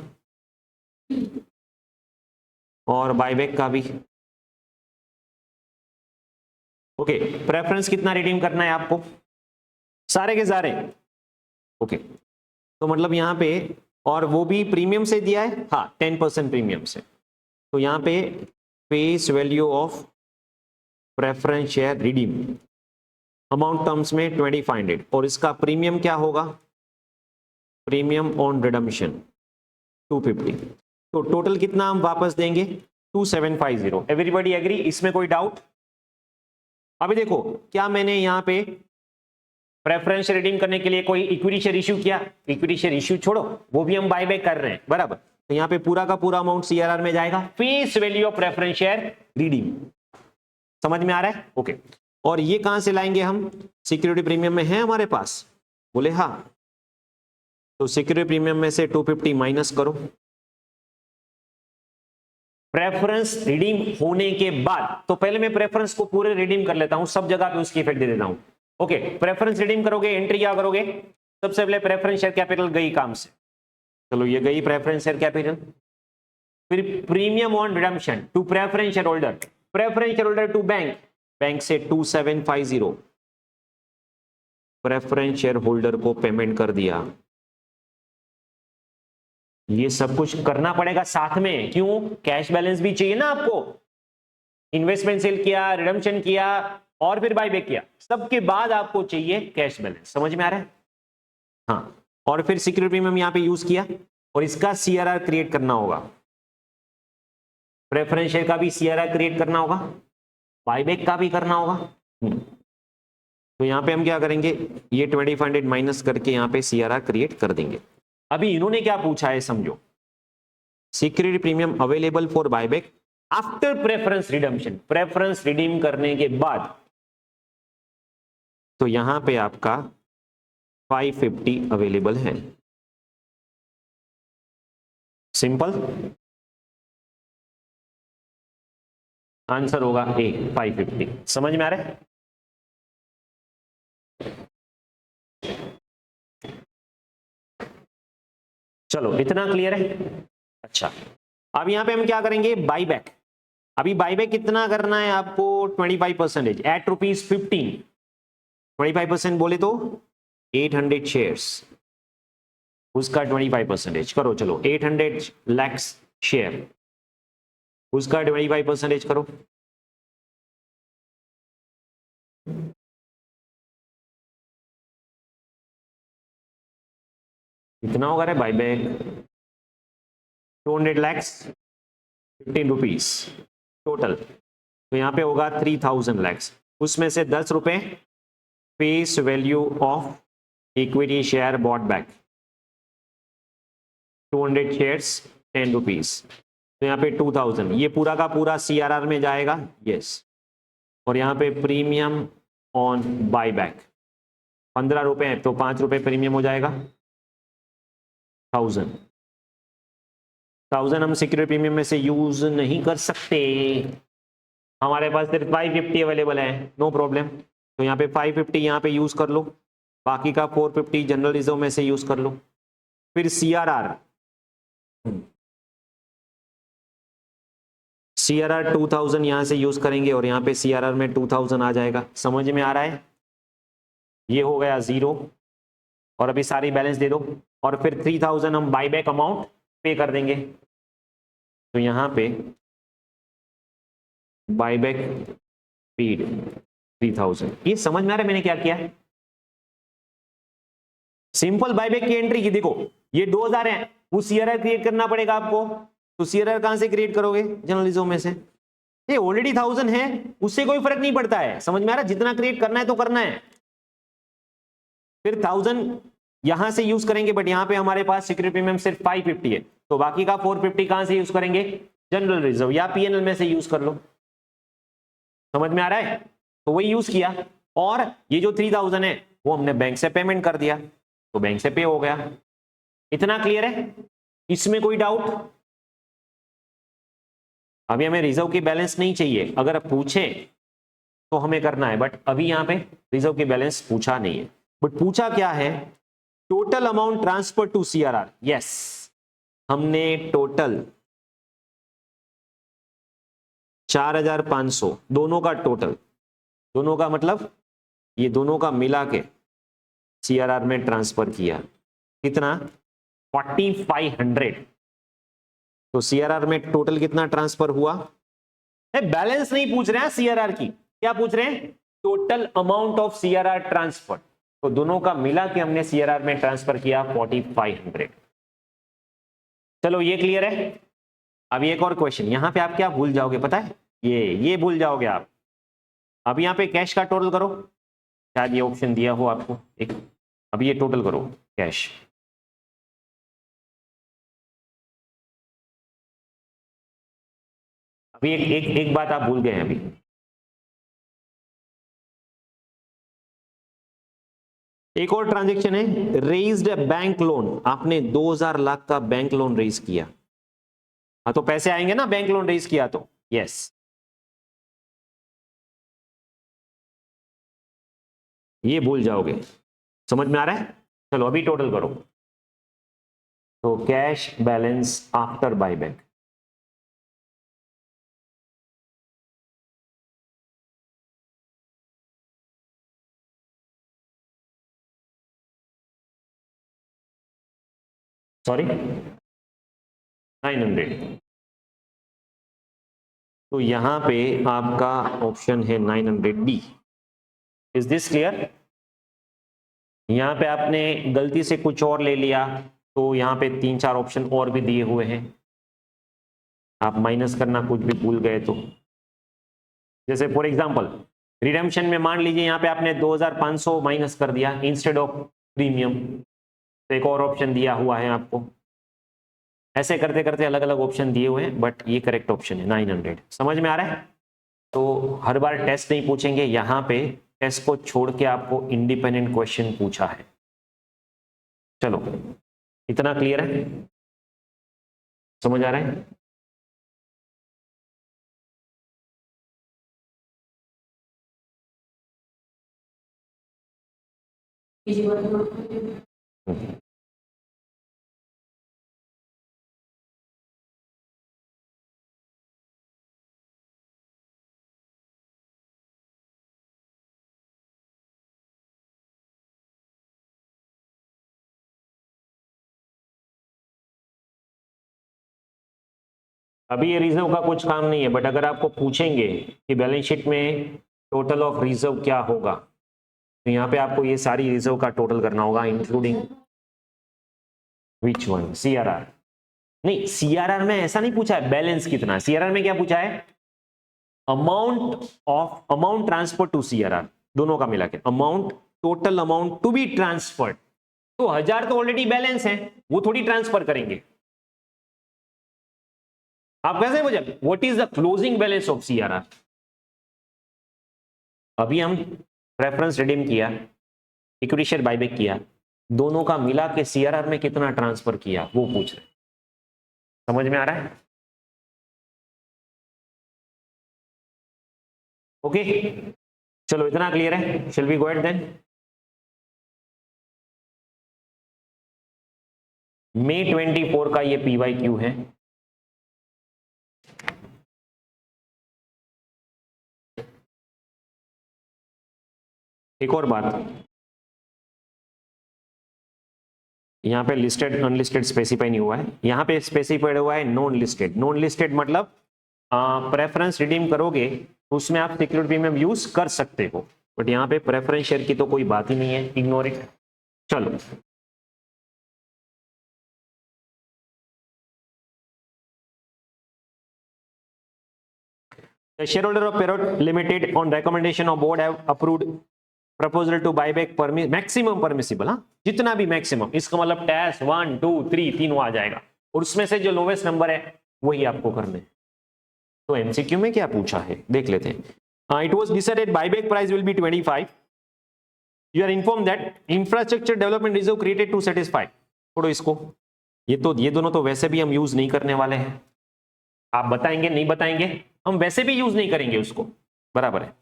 और बायबैक का भी। ओके, प्रेफरेंस कितना रिडीम करना है आपको? सारे के सारे। ओके, तो मतलब यहां पे, और वो भी प्रीमियम से दिया है, हाँ 10% प्रीमियम से। तो यहां पे face value of preference share redeem amount terms में 2500, और इसका प्रीमियम क्या होगा? Premium on redemption 250। तो टोटल कितना हम वापस देंगे? 2750। Everybody agree? इसमें कोई डाउट? अभी देखो, क्या मैंने यहां पे प्रेफरेंस रिडीम करने के लिए कोई इक्विटी शेयर इश्यू किया? इक्विटी शेयर इश्यू छोड़ो, वो भी हम बायबैक कर रहे हैं, बराबर। तो यहां पे पूरा का पूरा अमाउंट सीआरआर में जाएगा, face value of preference share redeem. समझ में आ रहा है? ओके, और ये कहां से लाएंगे हम? सिक्योरिटी प्रीमियम में है हमारे पास? बोले हाँ। तो सिक्योरिटी प्रीमियम में से 250 माइनस करो, प्रेफरेंस रिडीम होने के बाद। तो पहले मैं प्रेफरेंस को पूरे रिडीम कर लेता हूं, सब जगह पे उसकी इफेक्ट दे देता हूं। ओके, प्रेफरेंस रिडीम करोगे, एंट्री क्या करोगे? सबसे पहले प्रेफरेंस शेयर कैपिटल गई काम से, चलो ये गई प्रेफरेंस शेयर कैपिटल। फिर premium on redemption to preference share holder, preference share holder to bank, bank से 2750 प्रेफरेंस शेयर होल्डर को पेमेंट कर दिया। ये सब कुछ करना पड़ेगा साथ में, क्यों? कैश बैलेंस भी चाहिए ना आपको। इन्वेस्टमेंट सेल किया, रिडम्पशन किया और फिर बायबैक किया, सबके बाद आपको चाहिए कैश बैलेंस। समझ में आ रहा है? हाँ, और फिर सिक्योरिटी प्रीमियम यहां पे यूज किया, और इसका सीआरआर क्रिएट करना होगा, प्रेफरेंस शेयर का भी सीआरआर क्रिएट करना होगा, बायबैक का भी करना होगा। तो यहां पे हम क्या करेंगे, ये 2500 माइनस करके यहां पे सीआरआर क्रिएट कर देंगे। अभी इन्होंने क्या पूछा है समझो, security premium available for buyback after preference redemption, preference redeem करने के बाद। तो यहां पे आपका 550 अवेलेबल है। सिंपल आंसर होगा ए, 550। समझ में आ रहा है? चलो इतना क्लियर है। अच्छा, अब यहां पे हम क्या करेंगे? बाईबैक। अभी बाईबैक कितना करना है आपको? 25% एट ₹15। 25% बोले तो 800 शेयर्स, उसका 25% करो। चलो 800 लाख शेयर, उसका 25% करो। कितना होगा रे बाईबैक? 200 lakhs 15 rupees total. तो यहां पे होगा 3000 lakhs, उसमें से 10 रुपए face value of equity share bought back, 200 shares 10 rupees. तो यहाँ पे 2000, ये पूरा का पूरा सीआरआर में जाएगा, यस। और यहाँ पे प्रीमियम ऑन बायबैक 15 रुपए है, तो 5 रुपए प्रीमियम हो जाएगा। 1000 हम सिक्योरिटी प्रीमियम में से यूज नहीं कर सकते, हमारे पास सिर्फ 550 अवेलेबल है, नो प्रॉब्लम। तो यहाँ पे 550 यहाँ पे यूज कर लो, बाकी का 450 जनरल रिजर्व में से यूज कर लो। फिर सीआरआर, CRR 2000 यहां से यूज करेंगे और यहां पे CRR में 2000 आ जाएगा। समझ में आ रहा है? ये हो गया 0 और अभी सारी बैलेंस दे दो और फिर 3000 हम बाईबैक अमाउंट पे कर देंगे। तो यहां पे बाईबैक पेड 3000। ये समझ में आ रहा है मैंने क्या किया? सिंपल बाईबैक की एंट्री की देखो, ये 2000 है, वो सीआरआर क्रिएट करना पड़ेगा आपको। तो सीआरआर कहां से क्रिएट करोगे? जनरल रिजर्व में से। ये ऑलरेडी 1000 है, उससे कोई फर्क नहीं पड़ता है। समझ में आ रहा है? जितना क्रिएट करना है तो करना है। फिर 1000 यहां से यूज करेंगे, बट यहां पे हमारे पास सिक्योरिटी प्रीमियम सिर्फ 550 है, तो बाकी का 450 कहां से यूज करेंगे? जनरल रिजर्व या पीएनएल में से यूज कर लो। समझ में आ रहा है? तो वही यूज किया और ये जो 3000 है वो हमने बैंक से पेमेंट कर दिया, तो बैंक से पे हो गया। इतना क्लियर है? इसमें कोई डाउट? अभी हमें रिजर्व की बैलेंस नहीं चाहिए, अगर पूछे तो हमें करना है, बट अभी यहां पे रिजर्व की बैलेंस पूछा नहीं है। बट पूछा क्या है? Total amount transfer to CRR. Yes, हमने टोटल 4500 दोनों का टोटल, दोनों का मतलब ये दोनों का मिला के सीआरआर में ट्रांसफर किया। कितना? 4500। तो सीआरआर में टोटल कितना ट्रांसफर हुआ? बैलेंस नहीं पूछ रहे हैं सीआरआर की, क्या पूछ रहे हैं? Total amount of CRR transfer. तो दोनों का मिला के हमने सीआरआर में ट्रांसफर किया 4500। चलो ये क्लियर है। अब एक और क्वेश्चन, यहां पे आप क्या भूल जाओगे पता है? ये भूल जाओगे आप। अब यहां पे कैश का टोटल करो, शायद ये ऑप्शन दिया हो आपको एक। अब ये टोटल करो कैश। अभी एक बात आप भूल गए हैं। अभी एक और ट्रांजैक्शन है, रेज्ड बैंक लोन। आपने 2000 लाख का बैंक लोन रेज किया। हाँ, तो पैसे आएंगे ना बैंक लोन रेज किया तो। यस, ये भूल जाओगे। समझ में आ रहा है? चलो अभी टोटल करो। तो cash balance after buyback, sorry 900। तो यहां पे आपका ऑप्शन है 900 डी। Is this clear? यहां पे आपने गलती से कुछ और ले लिया, तो यहां पे 3-4 ऑप्शन और भी दिए हुए हैं। आप माइनस करना कुछ भी भूल गए तो, जैसे फॉर एग्जांपल रिडेम्पशन में मान लीजिए यहां पे आपने 2500 माइनस कर दिया इंस्टेड ऑफ प्रीमियम, तो एक और ऑप्शन दिया हुआ है आपको। ऐसे करते करते अलग अलग ऑप्शन दिए हुए हैं, बट ये करेक्ट ऑप्शन है 900। समझ में आ रहा है? तो हर बार टेस्ट नहीं पूछेंगे, यहां पे टेस्ट को छोड़ के आपको इंडिपेंडेंट क्वेश्चन पूछा है। चलो इतना क्लियर है? समझ आ रहा है? अभी ये रिजर्व का कुछ काम नहीं है, बट अगर आपको पूछेंगे कि बैलेंस शीट में टोटल ऑफ रिजर्व क्या होगा, तो यहाँ पे आपको ये सारी रिजर्व का टोटल करना होगा, इंक्लूडिंग विच वन? सीआरआर नहीं, सीआरआर में ऐसा नहीं पूछा है बैलेंस कितना। सीआरआर में क्या पूछा है? अमाउंट ट्रांसफर टू सीआरआर, दोनों का मिला के amount, total amount to be transferred. तो 1000 तो ऑलरेडी बैलेंस है, वो थोड़ी ट्रांसफर करेंगे। आप कैसे मुझे, what is the closing balance of CRR? अभी हम प्रेफरेंस रिडीम किया, इक्विटी शेयर बायबैक किया, दोनों का मिला के सीआरआर में कितना ट्रांसफर किया वो पूछ रहे। समझ में आ रहा है? ओके, चलो इतना क्लियर है। Shall we go ahead then? May 24 का ये PYQ है। एक और बात, यहाँ पे लिस्टेड अनलिस्टेड स्पेसिफाई नहीं हुआ है, यहाँ पे स्पेसिफाइड हुआ है नॉन लिस्टेड। नॉन लिस्टेड मतलब प्रेफरेंस रिडीम करोगे तो उसमें आप सिक्योरिटी प्रीमियम यूज कर सकते हो, बट यहाँ पे प्रेफरेंस शेयर की तो कोई बात ही नहीं है, इग्नोर इट। चलो The shareholder of Parrot Limited on recommendation of board have approved proposal to buyback maximum permissible, हाँ जितना भी मैक्सिमम, इसका मतलब टेस्ट 1 2 3 तीनों आ जाएगा और उसमें से जो लोवेस्ट नंबर है वही आपको करने। तो एमसीक्यू में क्या पूछा है देख लेते हैं। It was decided buyback price will be 25। You are inform that infrastructure development reserve created to satisfy. छोड़ो इसको, ये दोनों तो वैसे भी हम यूज नहीं करने वाले हैं, आप बताएंगे नहीं बताएंगे, हम वैसे भी यूज नहीं करेंगे उसको, बराबर है।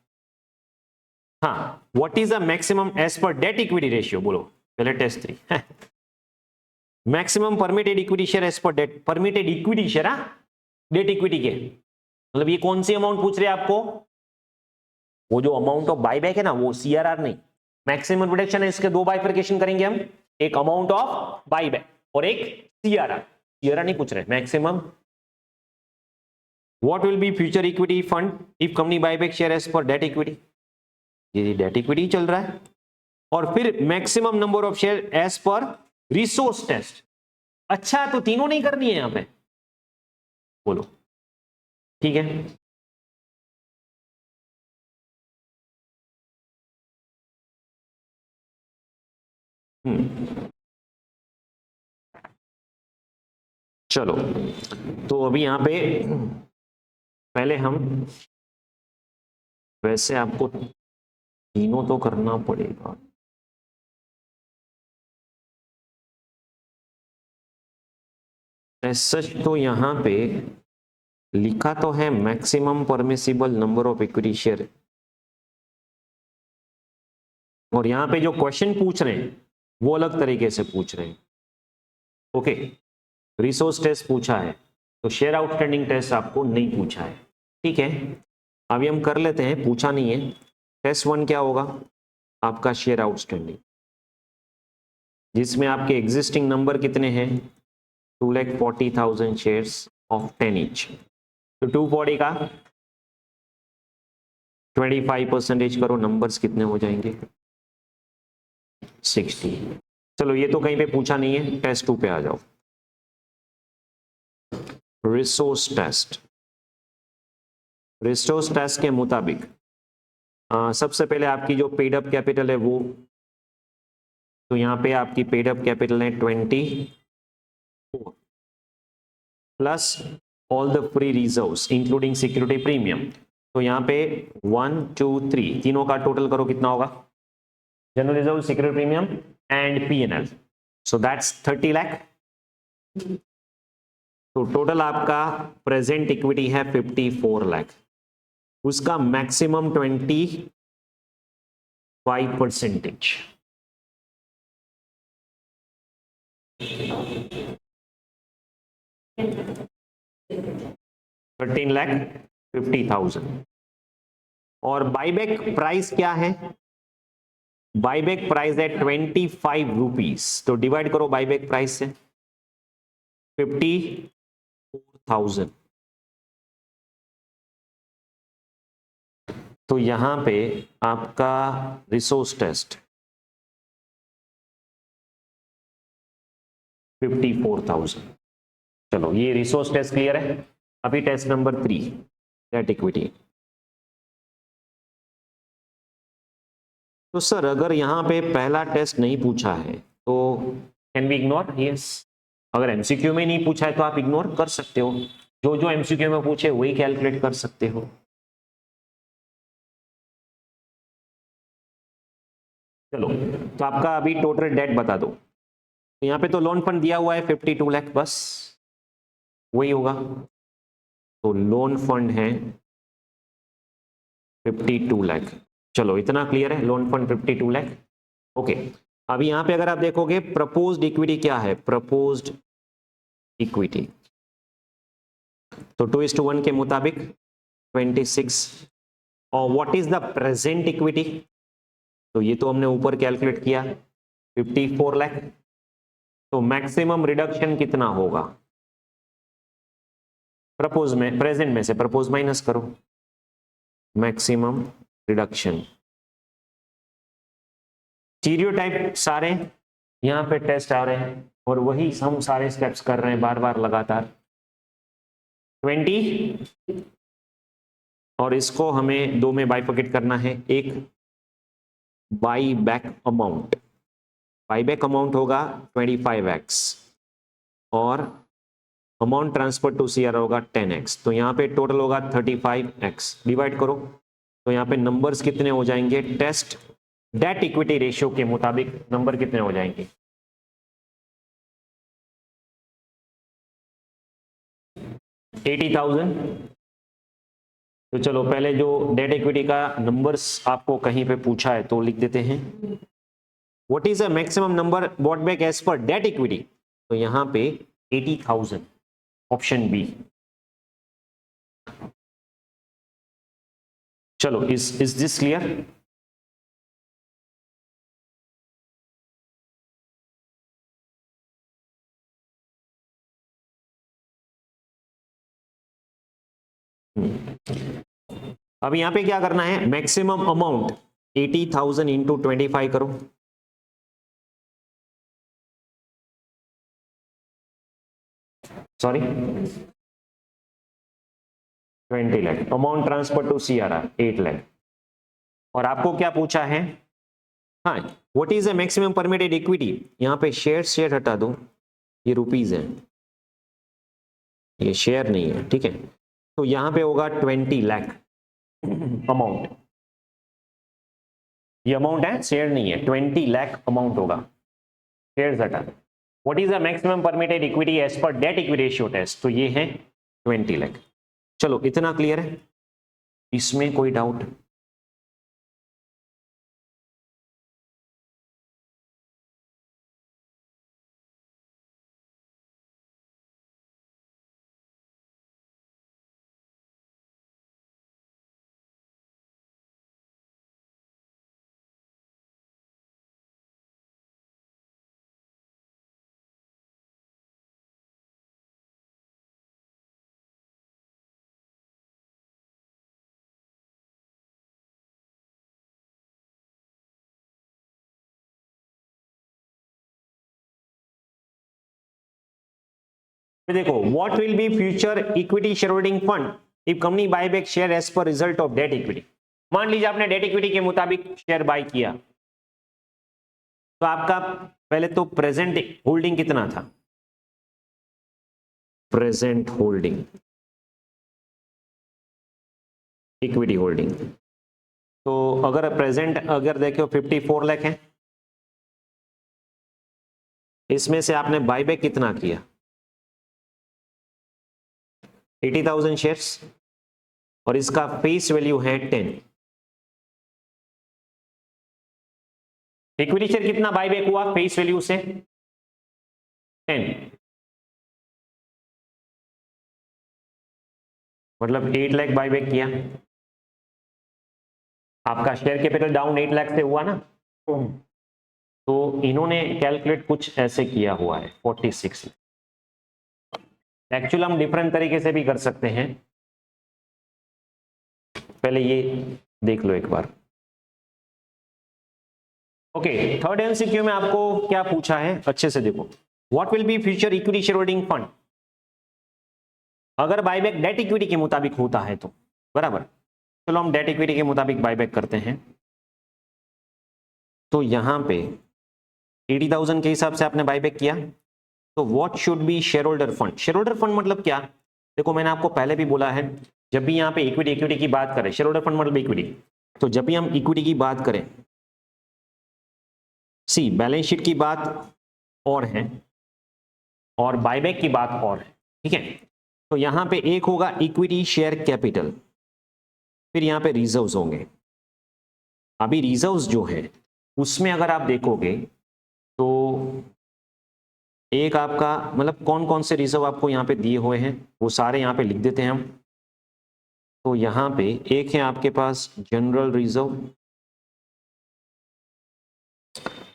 हाँ, what is the maximum as per debt equity ratio, बोलो पहले test 3। Maximum permitted equity share as per debt, permitted equity share, debt equity के मतलब ये कौन सी अमाउंट पूछ रहे हैं आपको, वो जो अमाउंट ऑफ बायबैक है ना वो सीआरआर नहीं, मैक्सिमम प्रोटेक्शन है, इसके दो बाइफरकेशन करेंगे हम, एक अमाउंट ऑफ बायबैक और एक सीआरआर। सीआरआर नहीं पूछ रहे, maximum. What will be future equity fund if company buyback share as per debt equity? ये डेट इक्विटी चल रहा है। और फिर maximum number of share as per resource test. अच्छा तो तीनों नहीं करनी है यहां पे, बोलो ठीक है। चलो तो अभी यहां पे पहले हम, वैसे आपको तीनों तो करना पड़ेगा, सच तो यहां पे लिखा तो है maximum permissible number of equity share, और यहां पे जो क्वेश्चन पूछ रहे हैं वो अलग तरीके से पूछ रहे हैं। ओके, रिसोर्स टेस्ट पूछा है तो शेयर आउटस्टैंडिंग टेस्ट आपको नहीं पूछा है, ठीक है। अभी हम कर लेते हैं, पूछा नहीं है। टेस्ट 1 क्या होगा, आपका शेयर आउटस्टैंडिंग, जिसमें आपके एग्जिस्टिंग नंबर कितने हैं, 2,40,000 शेयर्स ऑफ 10 ईच। तो 240 का 25% करो, नंबर्स कितने हो जाएंगे, 60। चलो ये तो कहीं पे पूछा नहीं है, टेस्ट 2 पे आ जाओ। रिसोर्स टेस्ट, रिसोर्स टेस्ट के मुताबिक सबसे पहले आपकी जो पेड अप कैपिटल है वो, तो यहाँ पे आपकी पेड अप कैपिटल है 24 plus all the free reserves including security premium. तो यहाँ पे 1 2 3 तीनों का टोटल करो कितना होगा, general reserve, security premium and PNL, so that's 30 lakh. तो टोटल आपका प्रेजेंट इक्विटी है 54 लाख, उसका मैक्सिमम 25%। 13,50,000। और बाईबैक प्राइस क्या है, बाईबैक प्राइस है 25 रुपीज, तो डिवाइड करो बाईबैक प्राइस से 54,000। तो यहां पे आपका रिसोर्स टेस्ट 54,000। चलो ये रिसोर्स टेस्ट क्लियर है। अभी टेस्ट नंबर 3, डेट इक्विटी। तो सर अगर यहां पे पहला टेस्ट नहीं पूछा है तो कैन वी इग्नोर, यस। अगर एमसीक्यू में नहीं पूछा है तो आप इग्नोर कर सकते हो, जो जो एमसीक्यू में पूछे वही कैलकुलेट कर सकते हो। चलो तो आपका अभी टोटल डेट बता दो। तो यहाँ पे तो लोन फंड दिया हुआ है 52 लाख, बस वही होगा। तो लोन फंड है 52 लाख। चलो इतना क्लियर है, लोन फंड 52 लाख। ओके, अभी यहाँ पे अगर आप देखोगे प्रपोज्ड इक्विटी क्या है, प्रपोज्ड इक्विटी तो 2:1 के मुताबिक 26। और what is the present equity, तो ये तो हमने ऊपर कैलकुलेट किया 54 लाख। तो मैक्सिमम रिडक्शन कितना होगा? प्रपोज में, प्रेजेंट में से प्रपोज माइनस करो, मैक्सिमम रिडक्शन। स्टीरियोटाइप सारे यहाँ पे टेस्ट आ रहे हैं और वही हम सारे स्टेप्स कर रहे हैं बार बार लगातार। 20 और इसको हमें 2 में बाइफर्केट करना है। एक by back amount, by back amount होगा 25x और अमाउंट ट्रांसफर टू सीआर होगा 10x। तो यहाँ पे टोटल होगा 35x। डिवाइड करो तो यहाँ पे नंबर्स कितने हो जाएंगे? टेस्ट डेट इक्विटी रेशियो के मुताबिक नंबर कितने हो जाएंगे? 80,000। तो चलो पहले जो डेट इक्विटी का नंबर्स आपको कहीं पे पूछा है तो लिख देते हैं। What is a maximum number bought back as per debt equity? तो यहाँ पे 80,000, ऑप्शन बी। चलो इज दिस क्लियर? अब यहां पे क्या करना है? मैक्सिमम अमाउंट 80,000 इंटू 25 करो। Sorry 20 lakh. Amount transfer to CRR 8 lakh. और आपको क्या पूछा है? हाँ, what is the maximum permitted equity? यहाँ पे शेयर हटा दो, ये रुपीज है, ये शेयर नहीं है, ठीक है। तो यहाँ पे होगा 20 लाख अमाउंट। ये अमाउंट है, शेयर नहीं है। 20 लाख अमाउंट होगा, शेयर हटा। What is the maximum permitted equity as per debt equity ratio test? तो ये है 20 लाख। चलो इतना क्लियर है? इसमें कोई डाउट? देखो, what will be future equity share holding fund if company buy back share as per result of debt equity? मान लीजिए आपने डेट इक्विटी के मुताबिक शेयर बाय किया, तो आपका पहले तो प्रेजेंट होल्डिंग कितना था? Present holding, equity holding. तो अगर प्रेजेंट अगर देखो 54 लाख है, इसमें से आपने बायबैक कितना किया? 80,000 शेयर्स और इसका फेस वैल्यू है 10। इक्विटी शेयर कितना बायबैक हुआ फेस वैल्यू से? 10, मतलब 8 लाख बायबैक किया। आपका शेयर कैपिटल डाउन 8 लाख से हुआ ना, तो इन्होंने कैलकुलेट कुछ ऐसे किया हुआ है 46। एक्चुअली हम डिफरेंट तरीके से भी कर सकते हैं, पहले ये देख लो एक बार। ओके, थर्ड एमसीक्यू में आपको क्या पूछा है अच्छे से देखो। What will be future equity share holding fund? अगर बायबैक डेट इक्विटी के मुताबिक होता है तो बराबर। चलो हम डेट इक्विटी के मुताबिक बायबैक करते हैं। तो यहां पे 80,000 के हिसाब से आपने बायबैक किया, तो what should be share holder fund? Share holder fund मतलब क्या? देखो मैंने आपको पहले भी बोला है, जब भी यहाँ पे इक्विटी की बात करें, शेयर होल्डर फंड मतलब इक्विटी, तो जब भी हम इक्विटी की बात करें, सी बैलेंस शीट की बात और है और बायबैक की बात और है, ठीक है। तो यहां पे एक होगा इक्विटी शेयर कैपिटल, फिर यहां पे रिजर्व्स होंगे। अभी रिजर्व्स जो है उसमें अगर आप देखोगे तो एक आपका मतलब कौन कौन से रिजर्व आपको यहाँ पे दिए हुए हैं वो सारे यहाँ पे लिख देते हैं हम। तो यहाँ पे एक है आपके पास general reserve,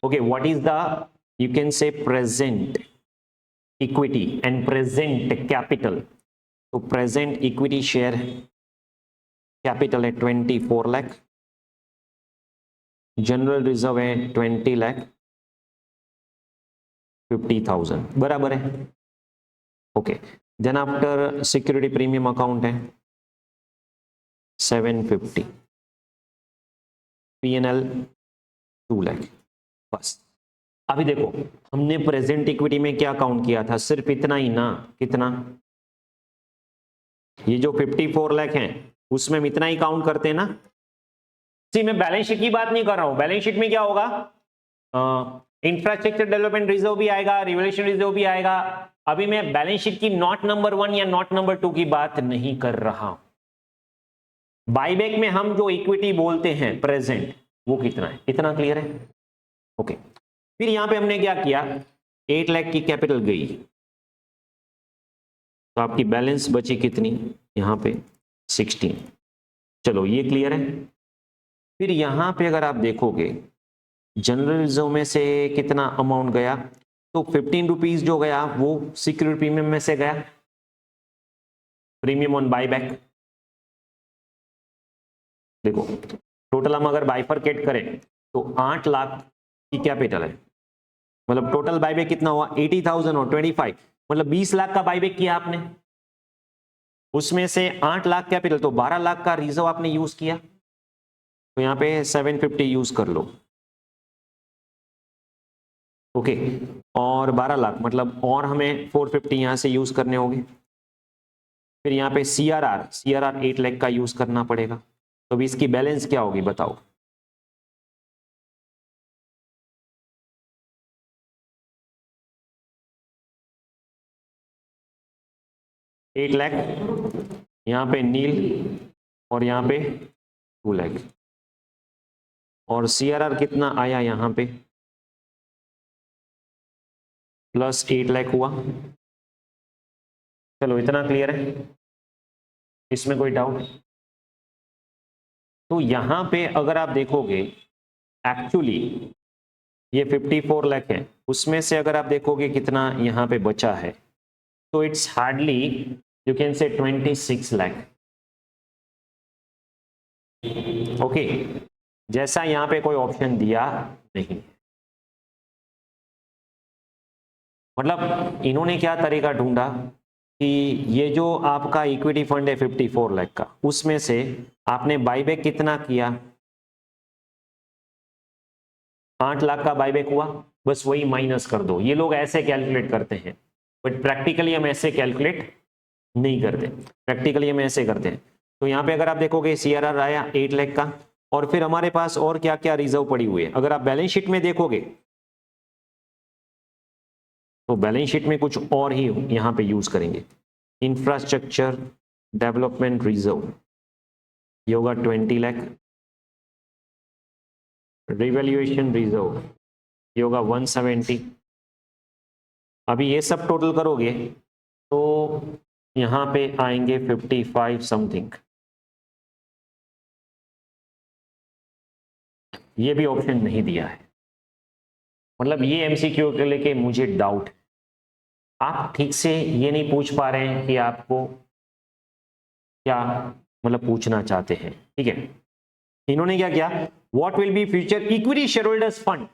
Okay, what is the, you can say, present equity and present capital? तो present equity share capital है 24 लाख, जनरल रिजर्व है 20 लाख, 50,000, बराबर है। Okay, then after security premium account है 750, P&L 2 लाख, बस। अभी देखो, हमने प्रेजेंट इक्विटी में क्या काउंट किया था? सिर्फ इतना ही ना, कितना? ये जो 54 लाख है उसमें हम इतना ही काउंट करते हैं ना। सी, मैं बैलेंस शीट की बात नहीं कर रहा हूं। बैलेंस शीट में क्या होगा? इंफ्रास्ट्रक्चर डेवलपमेंट रिजर्व भी आएगा, रिवोल्यूशन रिजर्व भी आएगा। अभी मैं बैलेंस शीट की नॉट नंबर 1 या नॉट नंबर 2 की बात नहीं कर रहा हूं। बाईबैक में हम जो इक्विटी बोलते हैं प्रेजेंट, वो कितना है? इतना क्लियर है? ओके, फिर यहां पे हमने क्या किया? 8 लाख की कैपिटल गई, तो आपकी बैलेंस बची कितनी? यहां पे 16। चलो, ये क्लियर है। फिर यहां पे अगर आप देखोगे जनरल रिजर्व में से कितना अमाउंट गया, तो 15 रुपीज जो गया वो सिक्योरिटी प्रीमियम में से गया, प्रीमियम ऑन बाईबैक। देखो, टोटल हम अगर बाइफरकेट करें तो 8 लाख की कैपिटल है, मतलब टोटल बाईबैक कितना हुआ? 80,000 और 25, मतलब 20 लाख का बाईबैक किया आपने, उसमें से 8 लाख कैपिटल, तो 12 लाख का रिजर्व आपने यूज किया, तो यहां पे 750 यूज कर लो। ओके, और 12 लाख मतलब और हमें 450 यहां से यूज करने होंगे। फिर यहां पे सीआरआर 8 लाख का यूज करना पड़ेगा, तो अभी इसकी बैलेंस क्या होगी बताओ? एट लाख, यहां पे नील, और यहां पे 2 लाख, और सीआरआर कितना आया यहां पे? प्लस 8 लाख हुआ। चलो, इतना क्लियर है? इसमें कोई डाउट? तो यहां पे अगर आप देखोगे एक्चुअली ये 54 लाख है, उसमें से अगर आप देखोगे कितना यहां पे बचा है, तो it's hardly, you can say 26 lakh. Okay, जैसा यहां पे कोई ऑप्शन दिया नहीं, मतलब इन्होंने क्या तरीका ढूंढा कि ये जो आपका इक्विटी फंड है 54 लाख का, उसमें से आपने बाईबैक कितना किया? 8 लाख का बाईबैक हुआ, बस वही माइनस कर दो। ये लोग ऐसे कैलकुलेट करते हैं, बट प्रैक्टिकली हम ऐसे कैलकुलेट नहीं करते, प्रैक्टिकली हम ऐसे करते हैं। तो यहाँ पे अगर आप देखोगे सीआरआर आया 8 लाख का, और फिर हमारे पास और क्या क्या रिजर्व पड़ी हुई है। अगर आप बैलेंस शीट में देखोगे तो बैलेंस शीट में कुछ और ही यहाँ पे यूज करेंगे। इंफ्रास्ट्रक्चर डेवलपमेंट रिजर्व ये होगा 20 लाख, रिवैल्यूएशन रिजर्व ये होगा 170। अभी ये सब टोटल करोगे तो यहां पे आएंगे 55 समथिंग। ये भी ऑप्शन नहीं दिया है, मतलब ये एमसीक्यू के लेके मुझे डाउट है। आप ठीक से ये नहीं पूछ पा रहे हैं कि आपको क्या मतलब पूछना चाहते हैं, ठीक है। इन्होंने क्या किया? What will be future equity share holders fund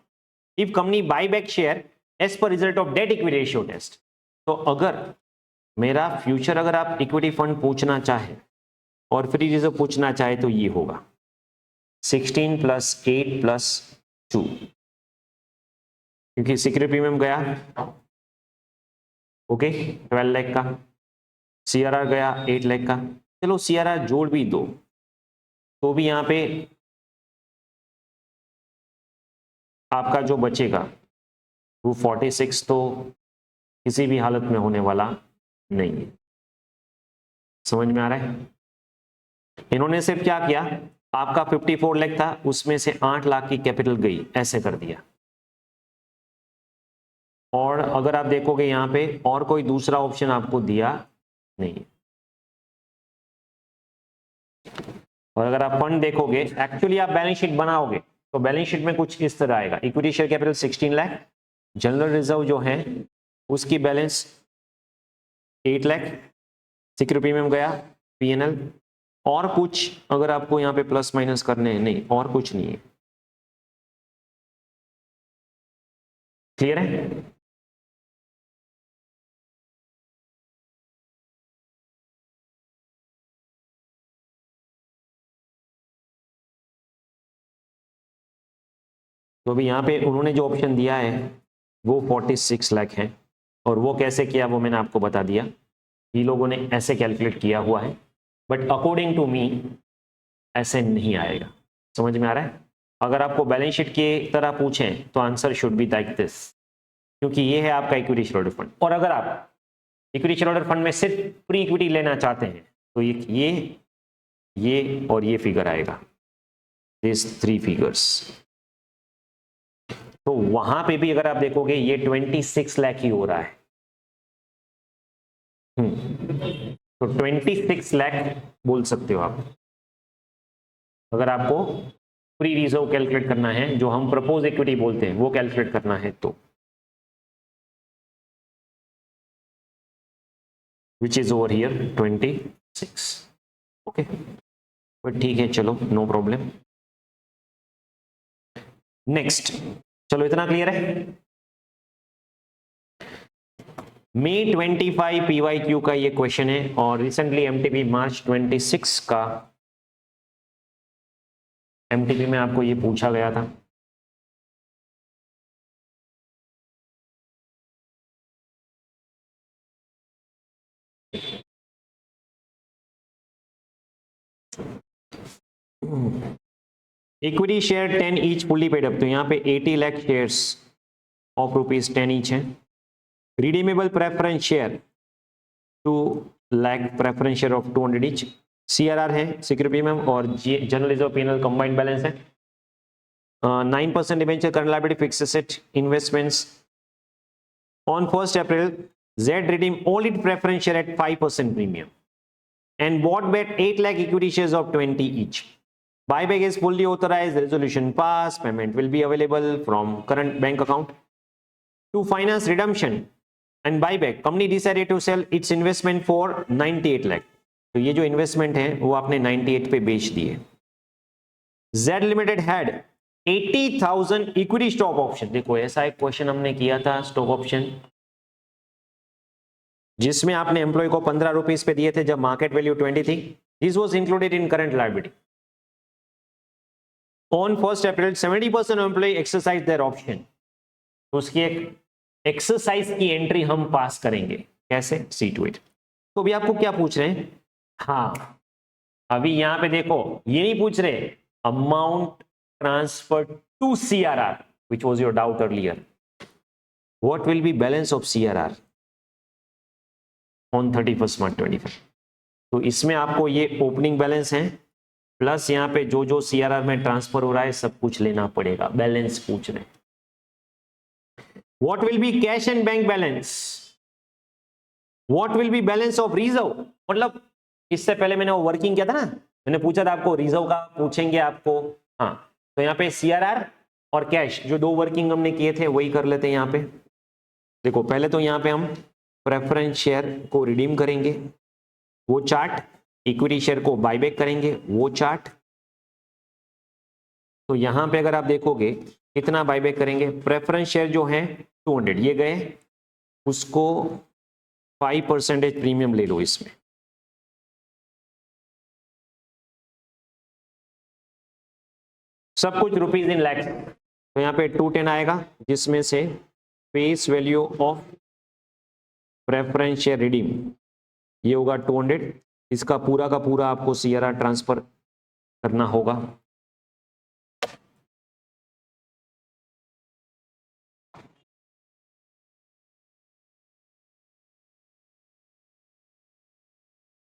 if company buy back share as per result of debt equity ratio test. तो अगर मेरा फ्यूचर, अगर आप इक्विटी फंड पूछना चाहे और फ्री रिजर्व पूछना चाहे, तो ये होगा 16 + 8 + 2, क्योंकि सिक्योरिटी प्रीमियम गया ओके 12 लाख का, सीआरआर गया 8 लाख का। चलो सीआरआर जोड़ भी दो तो भी यहां पे आपका जो बचेगा वो 46 तो किसी भी हालत में होने वाला नहीं है। समझ में आ रहा है? इन्होंने सिर्फ क्या किया, आपका 54 लाख था, उसमें से 8 लाख की कैपिटल गई, ऐसे कर दिया। और अगर आप देखोगे यहां पे और कोई दूसरा ऑप्शन आपको दिया नहीं। और अगर आप फंड देखोगे, एक्चुअली आप बैलेंस शीट बनाओगे तो बैलेंस शीट में कुछ इस तरह आएगा, equity share capital 16 lakh, general reserve जो है उसकी बैलेंस 8 लाख, सिक्योरिटी प्रीमियम गया, पीएनएल, और कुछ अगर आपको यहाँ पे प्लस माइनस करने हैं, नहीं और कुछ नहीं है। क्लियर है? तो अभी यहाँ पे उन्होंने जो ऑप्शन दिया है वो 46 लाख है, और वो कैसे किया वो मैंने आपको बता दिया, ये लोगों ने ऐसे कैलकुलेट किया हुआ है, बट अकॉर्डिंग टू मी ऐसे नहीं आएगा। समझ में आ रहा है? अगर आपको बैलेंस शीट की तरह पूछें तो answer should be like this, क्योंकि ये है आपका इक्विटी शेयरहोल्डर फंड। और अगर आप इक्विटी शेयरहोल्डर फंड में सिर्फ प्री इक्विटी लेना चाहते हैं तो ये और ये फिगर आएगा, दिस 3 फिगर्स। तो वहां पे भी अगर आप देखोगे ये 26 लाख ही हो रहा है। तो 26 लाख बोल सकते हो आप, अगर आपको प्री रिजर्व कैलकुलेट करना है, जो हम प्रपोज इक्विटी बोलते हैं वो कैलकुलेट करना है तो, which is over here 26। Okay, but ठीक है, चलो नो प्रॉब्लम। नेक्स्ट, चलो इतना क्लियर है। मई 25 पीवाईक्यू का ये क्वेश्चन है, और रिसेंटली एमटीपी मार्च 26 का एमटीपी में आपको ये पूछा गया था। Equity share 10 each fully paid up, तो यहाँ पे 80 lakh shares of rupees 10 each है। Redeemable preference share 2 lakh preference share of 200 each. CRR है, सिक्योरिटी प्रीमियम और general reserve PNL combined balance है। 9% debenture, current liability, fixed asset, investments. On 1st April, Z redeemed all its preference share at 5% premium and bought back 8 lakh equity shares of 20 each. Buyback is fully authorized. Resolution passed. Payment will be available from current bank account. To finance redemption and buyback, company decided to sell its investment for 98 lakh. तो ये जो इन्वेस्टमेंट है वो आपने 98 पे बेच दिए। Z Limited had 80,000 equity stock option. देखो ऐसा एक क्वेश्चन हमने किया था, स्टॉक ऑप्शन जिसमें आपने एम्प्लॉय को 15 रुपीस पे दिए थे जब मार्केट वैल्यू 20 थी। This was included in current liability. On 1st April 70% employ exercise their option, तो उसकी एक एक्सरसाइज की एंट्री हम पास करेंगे। कैसे? सी टू इट। तो अभी आपको क्या पूछ रहे हैं? हाँ, अभी यहां पे देखो ये नहीं पूछ रहे amount transfer to CRR, which was your doubt earlier. What will be balance of CRR on 31st March 25। तो इसमें आपको ये ओपनिंग बैलेंस है प्लस यहाँ पे जो जो सीआरआर में ट्रांसफर हो रहा है सब कुछ लेना पड़ेगा। बैलेंस पूछ रहे हैं। What will be cash and bank balance, what will be balance of reserve. मतलब इससे पहले मैंने वो वर्किंग किया था ना, मैंने पूछा था आपको रिजर्व का पूछेंगे आपको। हाँ, तो यहाँ पे सीआरआर और कैश जो 2 वर्किंग हमने किए थे वही कर लेते हैं। यहाँ पे देखो पहले तो यहाँ पे हम प्रेफरेंस शेयर को रिडीम करेंगे, वो चार्ट, इक्विटी शेयर को बायबैक करेंगे, वो चार्ट। तो यहां पे अगर आप देखोगे कितना बायबैक करेंगे, प्रेफरेंस शेयर जो है 200 ये गए, उसको 5% प्रीमियम ले लो इसमें। सब कुछ रुपीज इन लैक्स, तो यहाँ पे 210 आएगा, जिसमें से face value of preference share redeem ये होगा 200। इसका पूरा का पूरा आपको सीआरआर ट्रांसफर करना होगा।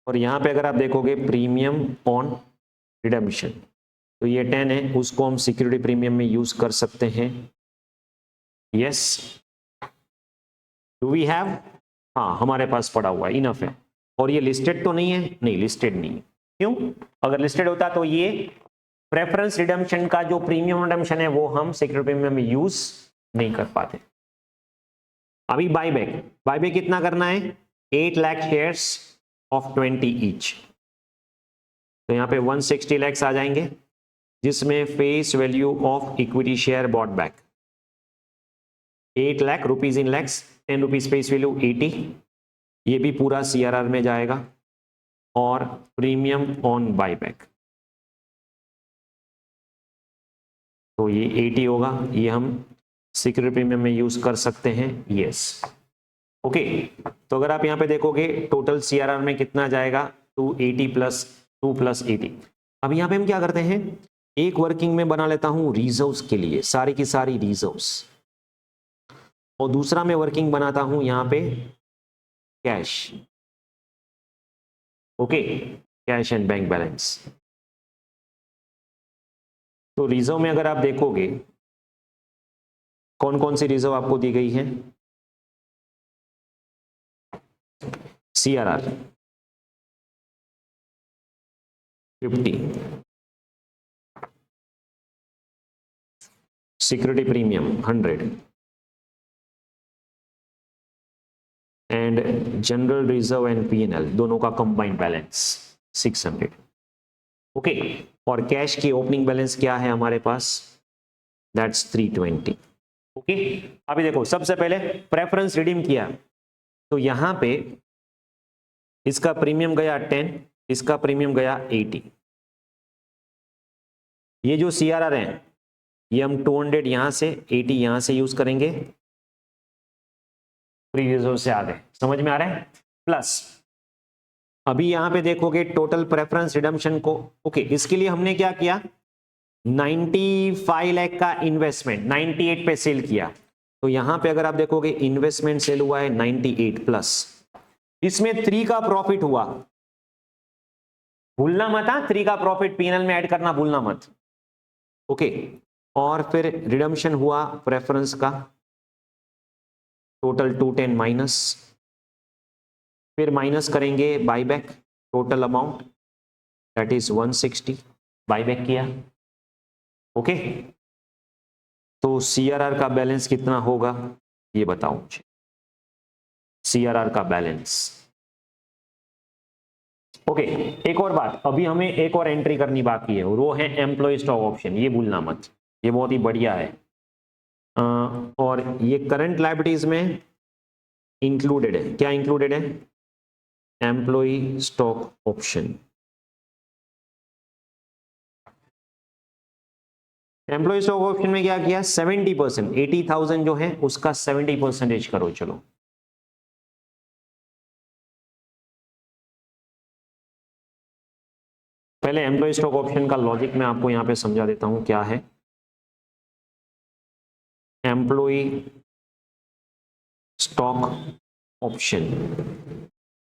और यहां पे अगर आप देखोगे प्रीमियम ऑन रिडेम्पशन, तो ये 10 है, उसको हम सिक्योरिटी प्रीमियम में यूज कर सकते हैं। Yes, do we have? हाँ, हमारे पास पड़ा हुआ है, इनफ है। और ये लिस्टेड तो नहीं है? नहीं, लिस्टेड नहीं है। क्यों? अगर लिस्टेड होता तो ये प्रेफरेंस रिडम्पशन का जो प्रीमियम रिडम्पशन है वो हम सिक्योरिटी प्रीमियम में यूज नहीं कर पाते। अभी बायबैक कितना करना है, 8 लाख शेयर्स ऑफ 20 ईच, तो यहाँ पे 160 lakhs आ जाएंगे, जिसमें face value of equity share bought back 8 lakh rupees in lakhs, 10 rupees face value 80, ये भी पूरा CRR में जाएगा। और प्रीमियम ऑन बायबैक, तो ये 80 होगा, ये हम सिक्योरिटी प्रीमियम में यूज कर सकते हैं, यस ओके। तो अगर आप यहाँ पे देखोगे टोटल CRR में कितना जाएगा, 280 प्लस 2 प्लस 80। अब यहाँ पे हम क्या करते हैं, एक वर्किंग में बना लेता हूं रिजर्व्स के लिए, सारी की सारी रिजर्व्स, और दूसरा मैं वर्किंग बनाता हूं यहाँ पे cash, okay, cash and bank balance. तो रिजर्व में अगर आप देखोगे कौन कौन सी रिजर्व आपको दी गई है, CRR 50, security premium 100 and general reserve and P&L दोनों का कंबाइंड बैलेंस 600, ओके। और कैश की ओपनिंग बैलेंस क्या है हमारे पास, दैट्स 320, ओके। अभी देखो सबसे पहले प्रेफरेंस रिडीम किया, तो यहां पे इसका प्रीमियम गया 10, इसका प्रीमियम गया 80। ये जो CRR है ये हम 200 यहां से 80 यहां से यूज करेंगे, फ्री रिजर्व से आगे, समझ में आ रहा है। प्लस अभी यहां पे देखोगे टोटल प्रेफरेंस रिडम्पशन को, ओके, इसके लिए हमने क्या किया, 95 लाख का इन्वेस्टमेंट 98 पे सेल किया, तो यहां पे अगर आप देखोगे इन्वेस्टमेंट सेल हुआ है 98 प्लस, इसमें 3 का प्रॉफिट हुआ, भूलना मत, 3 का प्रॉफिट P&L में ऐड करना भूलना मत, ओके। और फिर रिडम्पशन हुआ प्रेफरेंस का टोटल 210 माइनस, फिर माइनस करेंगे buyback total amount that is 160, buyback किया, ओके। तो CRR का बैलेंस कितना होगा ये बताओ मुझे, CRR का बैलेंस, ओके। एक और बात, अभी हमें एक और एंट्री करनी बाकी है, वो है एम्प्लॉय स्टॉक ऑप्शन, ये भूलना मत, ये बहुत ही बढ़िया है। और ये करंट लायबिलिटीज में इंक्लूडेड है, क्या इंक्लूडेड है, employ stock option. Employ stock option में क्या किया, 70%, 80,000 जो है उसका 70% करो, चलो पहले एम्प्लॉय स्टॉक ऑप्शन का लॉजिक मैं आपको यहां पे समझा देता हूं क्या है। एम्प्लॉय स्टॉक ऑप्शन,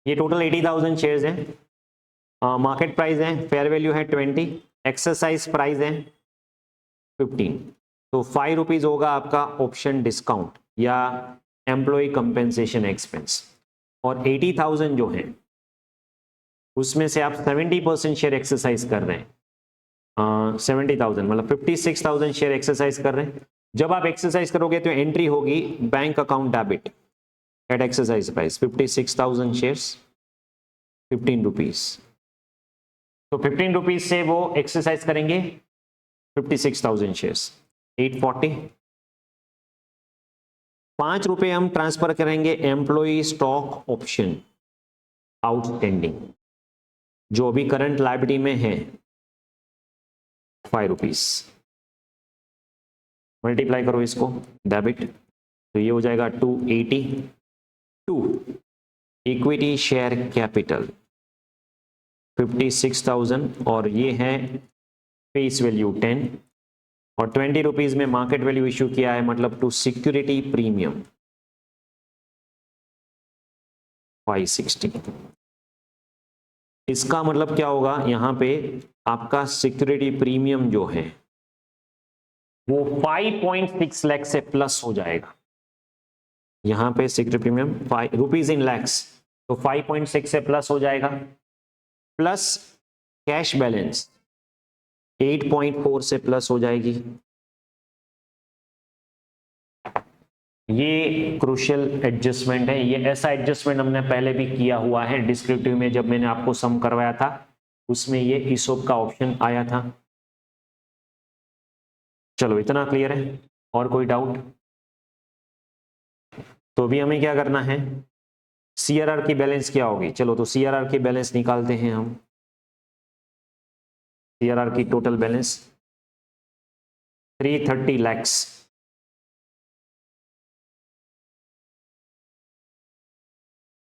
ये टोटल 80,000 शेयर्स हैं, मार्केट प्राइस है, फेयर वैल्यू है 20, एक्सरसाइज प्राइस है 15, तो 5 रुपीज होगा आपका ऑप्शन डिस्काउंट या एम्प्लॉय कंपेंसेशन एक्सपेंस। और 80,000 जो है उसमें से आप 70% शेयर एक्सरसाइज कर रहे हैं, 70,000 मतलब 56,000 शेयर एक्सरसाइज कर रहे हैं। जब आप एक्सरसाइज करोगे तो एंट्री होगी bank account debit at exercise price 56,000 shares 15 rupees, तो 15 रुपीज से वो एक्सरसाइज करेंगे 56,000 शेयर्स 840, 5 रुपए हम ट्रांसफर करेंगे एम्प्लॉय स्टॉक ऑप्शन आउटस्टैंडिंग जो अभी करंट लायबिलिटी में है 5 रुपीज, मल्टीप्लाई करो इसको डेबिट, तो ये हो जाएगा 280 टू इक्विटी शेयर कैपिटल 56,000 और ये है फेस वैल्यू 10 और 20 रुपीज में मार्केट वैल्यू इश्यू किया है, मतलब टू सिक्योरिटी प्रीमियम 560। इसका मतलब क्या होगा, यहां पे आपका सिक्योरिटी प्रीमियम जो है वो 5.6 लाख से प्लस हो जाएगा। यहां पे security premium 5 rupees in lakhs, तो 5.6 से प्लस हो जाएगा, प्लस कैश बैलेंस 8.4 से प्लस हो जाएगी। ये क्रूशियल एडजस्टमेंट है, ये ऐसा एडजस्टमेंट हमने पहले भी किया हुआ है डिस्क्रिप्टिव में, जब मैंने आपको सम करवाया था उसमें ये ईसोप का ऑप्शन आया था। चलो इतना क्लियर है, और कोई डाउट? तो अभी हमें क्या करना है, सीआरआर की बैलेंस क्या होगी, चलो तो सीआरआर की बैलेंस निकालते हैं हम। सीआरआर की टोटल बैलेंस 330 lakhs।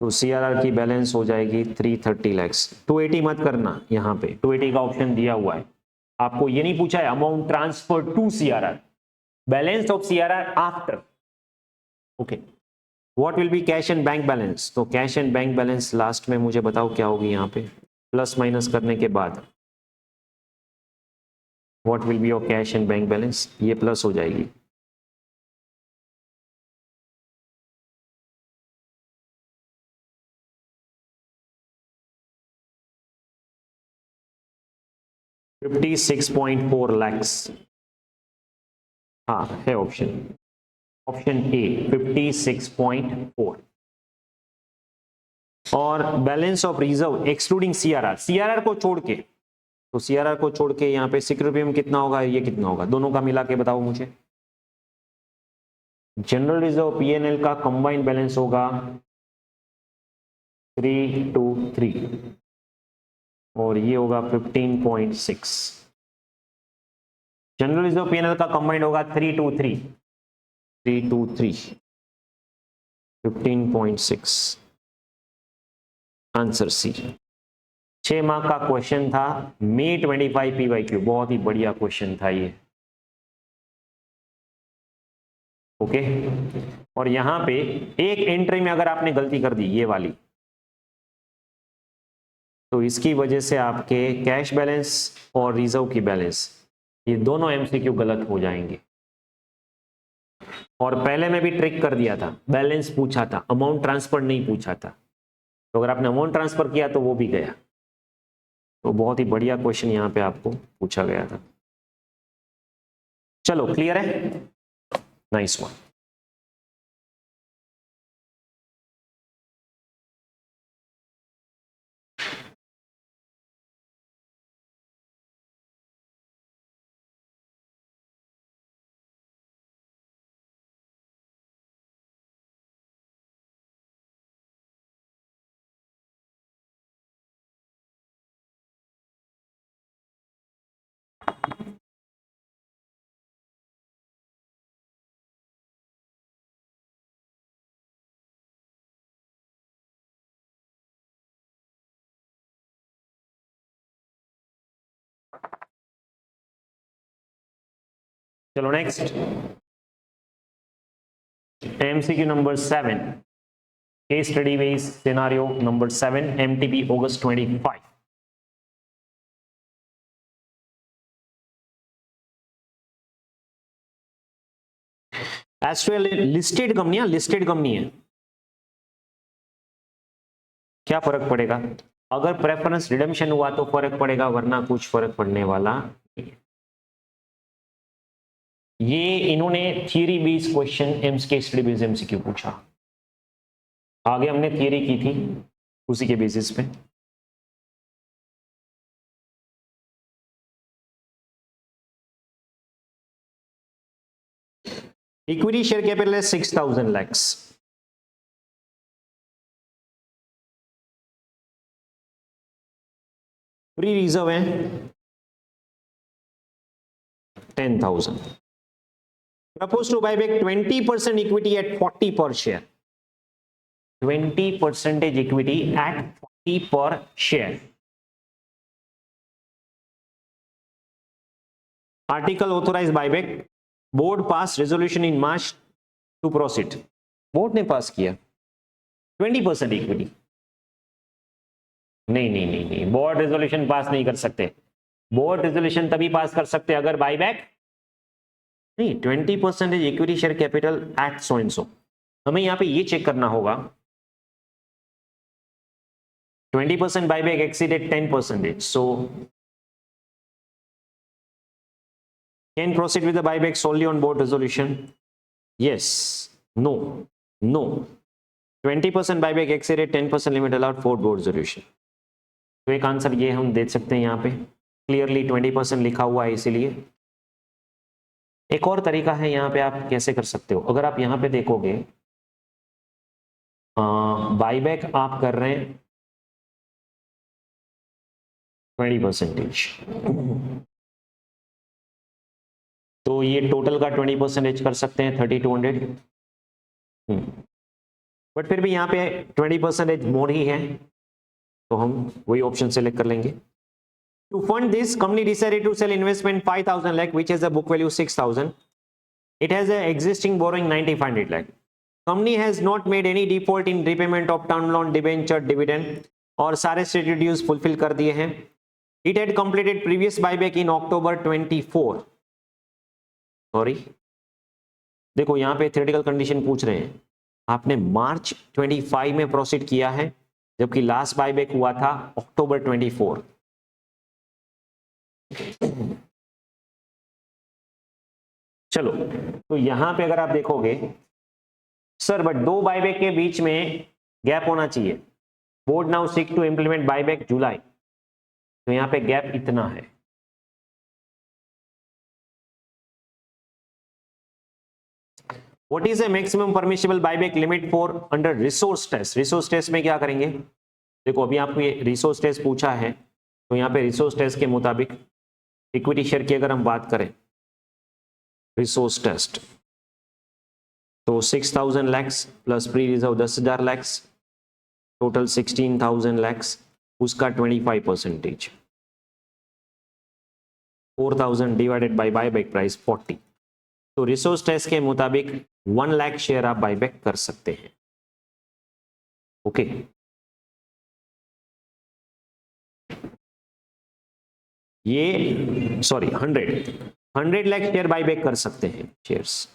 तो सीआरआर की बैलेंस हो जाएगी 330 lakhs। 280 मत करना, यहाँ पे 280 का ऑप्शन दिया हुआ है, आपको ये नहीं पूछा है amount transfer to CRR, balance of CRR after. Okay, what will be cash and bank balance, तो cash and bank balance last में मुझे बताओ क्या होगी, यहाँ पे प्लस माइनस करने के बाद what will be your cash and bank balance, ये प्लस हो जाएगी। $56.4 lakhs, हाँ है ऑप्शन, ऑप्शन ए 56.4। और balance of reserve excluding CRR, CRR को छोड़ के, तो सीआरआर को छोड़ के यहाँ पे सिक्योरिटी कितना होगा, ये कितना होगा, दोनों का मिला के बताओ मुझे। जनरल रिजर्व पीएनएल का कंबाइंड बैलेंस होगा 323 और ये होगा 15.6। जनरल रिजर्व पीएनएल का कंबाइंड होगा 323 15.6, आंसर सी। 6 मार्क का क्वेश्चन था, May 25 PYQ, बहुत ही बढ़िया क्वेश्चन था ये। ओके, और यहां पे एक एंट्री में अगर आपने गलती कर दी ये वाली, तो इसकी वजह से आपके कैश बैलेंस और रिजर्व की बैलेंस ये दोनों एमसीक्यू गलत हो जाएंगे। और पहले मैं भी ट्रिक कर दिया था, बैलेंस पूछा था, अमाउंट ट्रांसफर नहीं पूछा था, तो अगर आपने अमाउंट ट्रांसफर किया तो वो भी गया। तो बहुत ही बढ़िया क्वेश्चन यहां पे आपको पूछा गया था। चलो क्लियर है, नाइस वन। चलो next, MCQ number 7, case study based scenario number 7, MTP अगस्त 25। एस्ट्रल लिस्टेड कंपनी है, क्या फर्क पड़ेगा? अगर प्रेफरेंस रिडेम्पशन हुआ तो फर्क पड़ेगा, वरना कुछ फर्क पड़ने वाला नहीं है। ये इन्होंने थियरी बेस्ड क्वेश्चन एम्स के स्टडी बेस्ड एमसीक्यू पूछा, आगे हमने थियरी की थी उसी के बेसिस पे। इक्विटी शेयर कैपिटल है 6000 lakhs, फ्री रिजर्व है 10,000। Propose to buy back 20% equity at 40 per share, 20% equity at 40 per share. Article authorise buyback, board pass resolution in March to proceed, board ने पास किया 20% इक्विटी। नहीं, बोर्ड रेजोल्यूशन पास नहीं कर सकते, बोर्ड रेजोल्यूशन तभी पास कर सकते अगर बायबैक नहीं, 20% equity share capital eight so and so. हमें यहां पे ये चेक करना होगा 20% buyback exceeded 10%, so Can proceed with the buyback solely on board resolution? Yes. No. No. 20% buyback exceeded 10% limit allowed for board resolution. तो एक आंसर ये हम दे सकते हैं यहाँ पे क्लियरली 20% लिखा हुआ है इसीलिए। एक और तरीका है यहाँ पे आप कैसे कर सकते हो, अगर आप यहाँ पे देखोगे बाईबैक आप कर रहे हैं 20%, तो ये टोटल का 20% कर सकते हैं 3200, बट फिर भी यहाँ पे 20% मोर ही है, तो हम वही ऑप्शन सेलेक्ट कर लेंगे। To fund this, company decided to sell investment 5,000 lakh, which has a book value 6,000. It has an existing borrowing 9,500 lakh. Company has not made any default in repayment of term loan, debenture, dividend, और सारे stated dues fulfill कर दिए हैं। It had completed previous buyback in October 24. Sorry, देखो यहाँ पे theoretical condition पूछ रहे हैं, आपने मार्च 25 में प्रोसीड किया है, जबकि लास्ट बायबैक हुआ था अक्टूबर 24। चलो, तो यहां पे अगर आप देखोगे सर बट दो बायबैक के बीच में गैप होना चाहिए, board now seek to implement buyback जुलाई, तो यहां पे गैप इतना है। What is a maximum permissible buyback limit for under resource test? Resource test में क्या करेंगे, देखो अभी आपको ये रिसोर्स टेस्ट पूछा है, तो यहाँ पे रिसोर्स टेस्ट के मुताबिक इक्विटी शेयर की अगर हम बात करें रिसोर्स टेस्ट, तो 6,000 lakhs plus pre reserve 10,000 lakhs, total 16,000 lakhs, उसका 25%, 4,000 डिवाइडेड बाय बायबैक प्राइस 40, तो रिसोर्स टेस्ट के मुताबिक 1 लाख शेयर आप बायबैक कर सकते हैं। ओके, ये सॉरी 100 लाख शेयर बायबैक कर सकते हैं शेयर्स,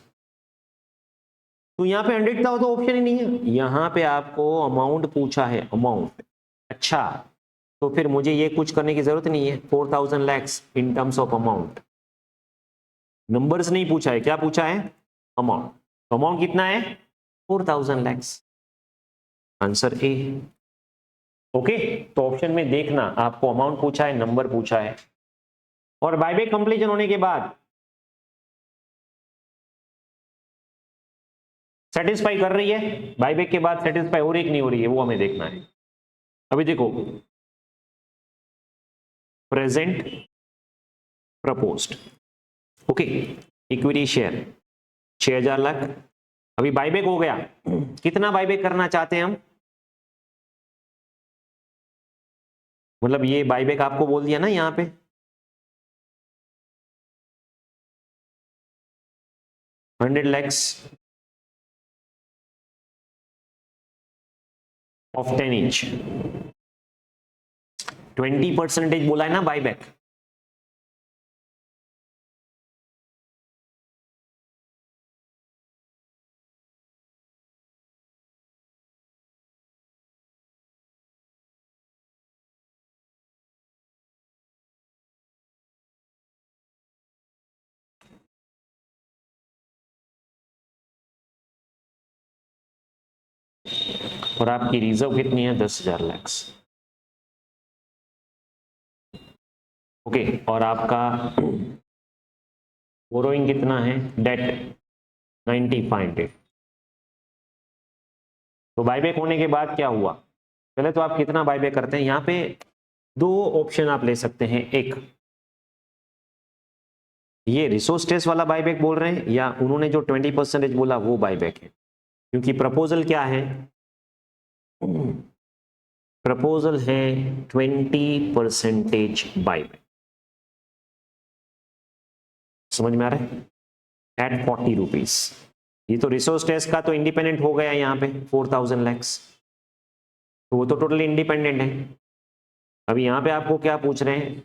तो यहां पे 100 का तो ऑप्शन ही नहीं है, यहां पे आपको अमाउंट पूछा है, अमाउंट। अच्छा, तो फिर मुझे ये कुछ करने की जरूरत नहीं है, 4,000 lakhs in terms of amount, numbers नहीं पूछा है, क्या पूछा है, अमाउंट। अमाउंट कितना है, 4,000 लैक्स, आंसर ए। ओके, तो ऑप्शन में देखना आपको अमाउंट पूछा है, नंबर पूछा है, और बायबैक कंप्लीशन होने के बाद सेटिस्फाई कर रही है, बायबैक के बाद सेटिस्फाई हो रही कि नहीं हो रही है, वो हमें देखना है। अभी देखो present proposed, okay, equity share 6,000 lakh, अभी बायबैक हो गया, कितना बायबैक करना चाहते हैं हम, मतलब ये बायबैक आपको बोल दिया ना यहां पे, $100 lakhs of 10 each, 20% बोला है ना बायबैक, और आपकी रिजर्व कितनी है, 10,000 लैक्स, ओके, और आपका बोरोइंग कितना है, डेट 95, तो बायबैक होने के बाद क्या हुआ, पहले तो आप कितना बायबैक करते हैं, यहाँ पे दो ऑप्शन आप ले सकते हैं, एक ये रिसोर्स टेस्ट वाला बायबैक बोल रहे हैं, या उन्होंने जो 20% बोला वो बायबैक है, क्योंकि प्रपोजल क्या है, प्रपोजल है 20% बायबैक, समझ में आ रहा है, एट 40 रुपीज, ये तो रिसोर्स टेस्ट का तो इंडिपेंडेंट हो गया यहाँ पे 4,000 लैक्स, तो वो तो टोटली इंडिपेंडेंट है। अभी यहाँ पे आपको क्या पूछ रहे हैं,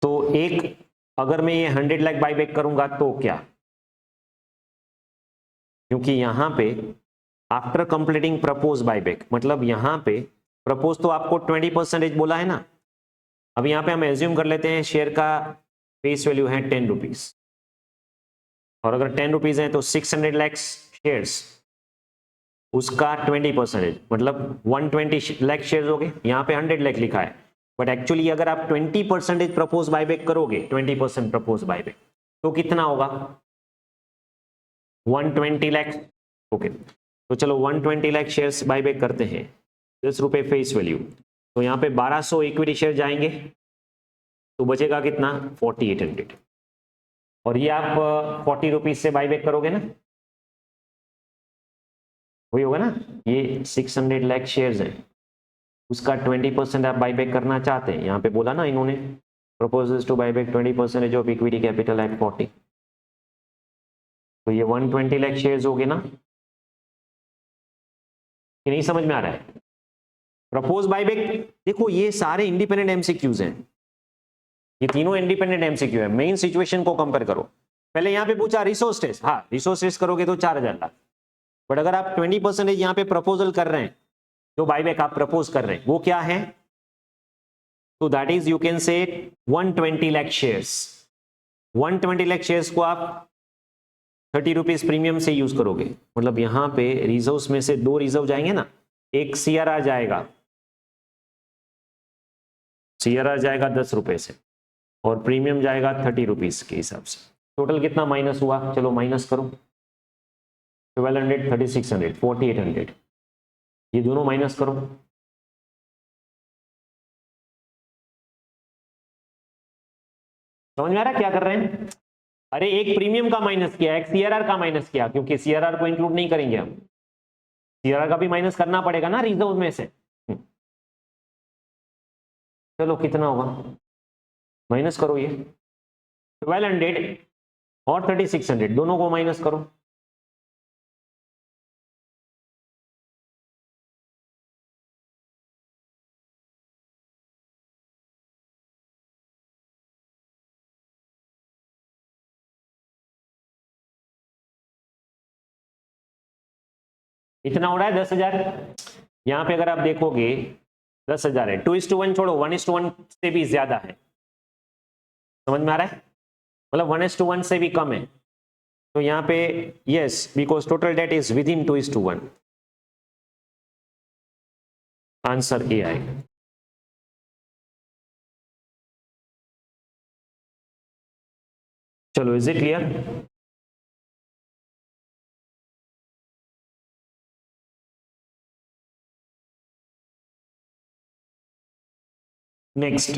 तो एक अगर मैं ये 100 लाख बायबैक करूंगा तो क्या, क्योंकि यहां पे आफ्टर कंप्लीटिंग प्रपोज बायबैक, मतलब यहां पे प्रपोज तो आपको 20% बोला है ना, अब यहाँ पे हम एज्यूम कर लेते हैं शेयर का फेस वैल्यू है 10 रुपीज, और अगर 10 रुपीज है तो 600 लाख शेयर्स, उसका 20% मतलब 120 लाख शेयर्स हो गए। यहाँ पे 100 लाख लिखा है, बट एक्चुअली अगर आप 20% प्रपोज बायबैक करोगे, 20% प्रपोज बायबैक, तो कितना होगा 120 लाख। ओके, तो चलो 120 लाख शेयर्स बायबैक करते हैं, 10 रुपए फेस वैल्यू, तो यहाँ पे 1200 इक्विटी शेयर जाएंगे, तो बचेगा कितना 4800, और ये आप 40 रुपीज से बायबैक करोगे ना, वही होगा ना। ये 600 लाख शेयर्स है, उसका 20% आप बायबैक करना चाहते हैं, यहाँ पे बोला ना इन्होंने proposes to buyback 20% of equity capital at 40, तो ये 120 लाख शेयर्स हो गए ना, कि नहीं समझ में आ रहा है। प्रपोज बायबैक, देखो ये सारे इंडिपेंडेंट एमसीक्यूज हैं, ये तीनों इंडिपेंडेंट एमसीक्यू है। मेन सिचुएशन को कंपेयर करो। पहले यहाँ पे पूछा रिसोर्स टेस्ट, हाँ रिसोर्स टेस्ट करोगे तो 4000 लाख, बट अगर आप 20% यहाँ पे प्रपोजल कर रहे हैं, जो बायबैक आप प्रपोज कर रहे हैं वो क्या है, तो that is you can say 120 lakh shares. 120 lakh shares को आप 30 रुपीज प्रीमियम से यूज करोगे, मतलब यहाँ पे रिजर्व्स में से 2 रिजर्व जाएंगे ना, एक सीआरआर जाएगा, सीआरआर जाएगा 10 रुपए से, और प्रीमियम जाएगा 30 रुपीज के हिसाब से। टोटल कितना माइनस हुआ, चलो माइनस करो, 1200, 3600, 4800, ये दोनों माइनस करो, समझ में आ रहा है क्या कर रहे हैं। अरे एक प्रीमियम का माइनस किया, एक सीआरआर का माइनस किया, क्योंकि सीआरआर को इंक्लूड नहीं करेंगे हम, सीआरआर का भी माइनस करना पड़ेगा ना रिजर्व में से। चलो कितना होगा, माइनस करो, ये 1200 और 3600 दोनों को माइनस करो, इतना हो रहा है 10,000। यहां पे अगर आप देखोगे 10,000 है, 2:1 छोड़ो, 1:1 से भी ज्यादा है, समझ में आ रहा है, मतलब 1:1 से भी कम है, तो यहाँ पे yes, because total date is with in 2:1, answer A आएगा। चलो is it clear. Next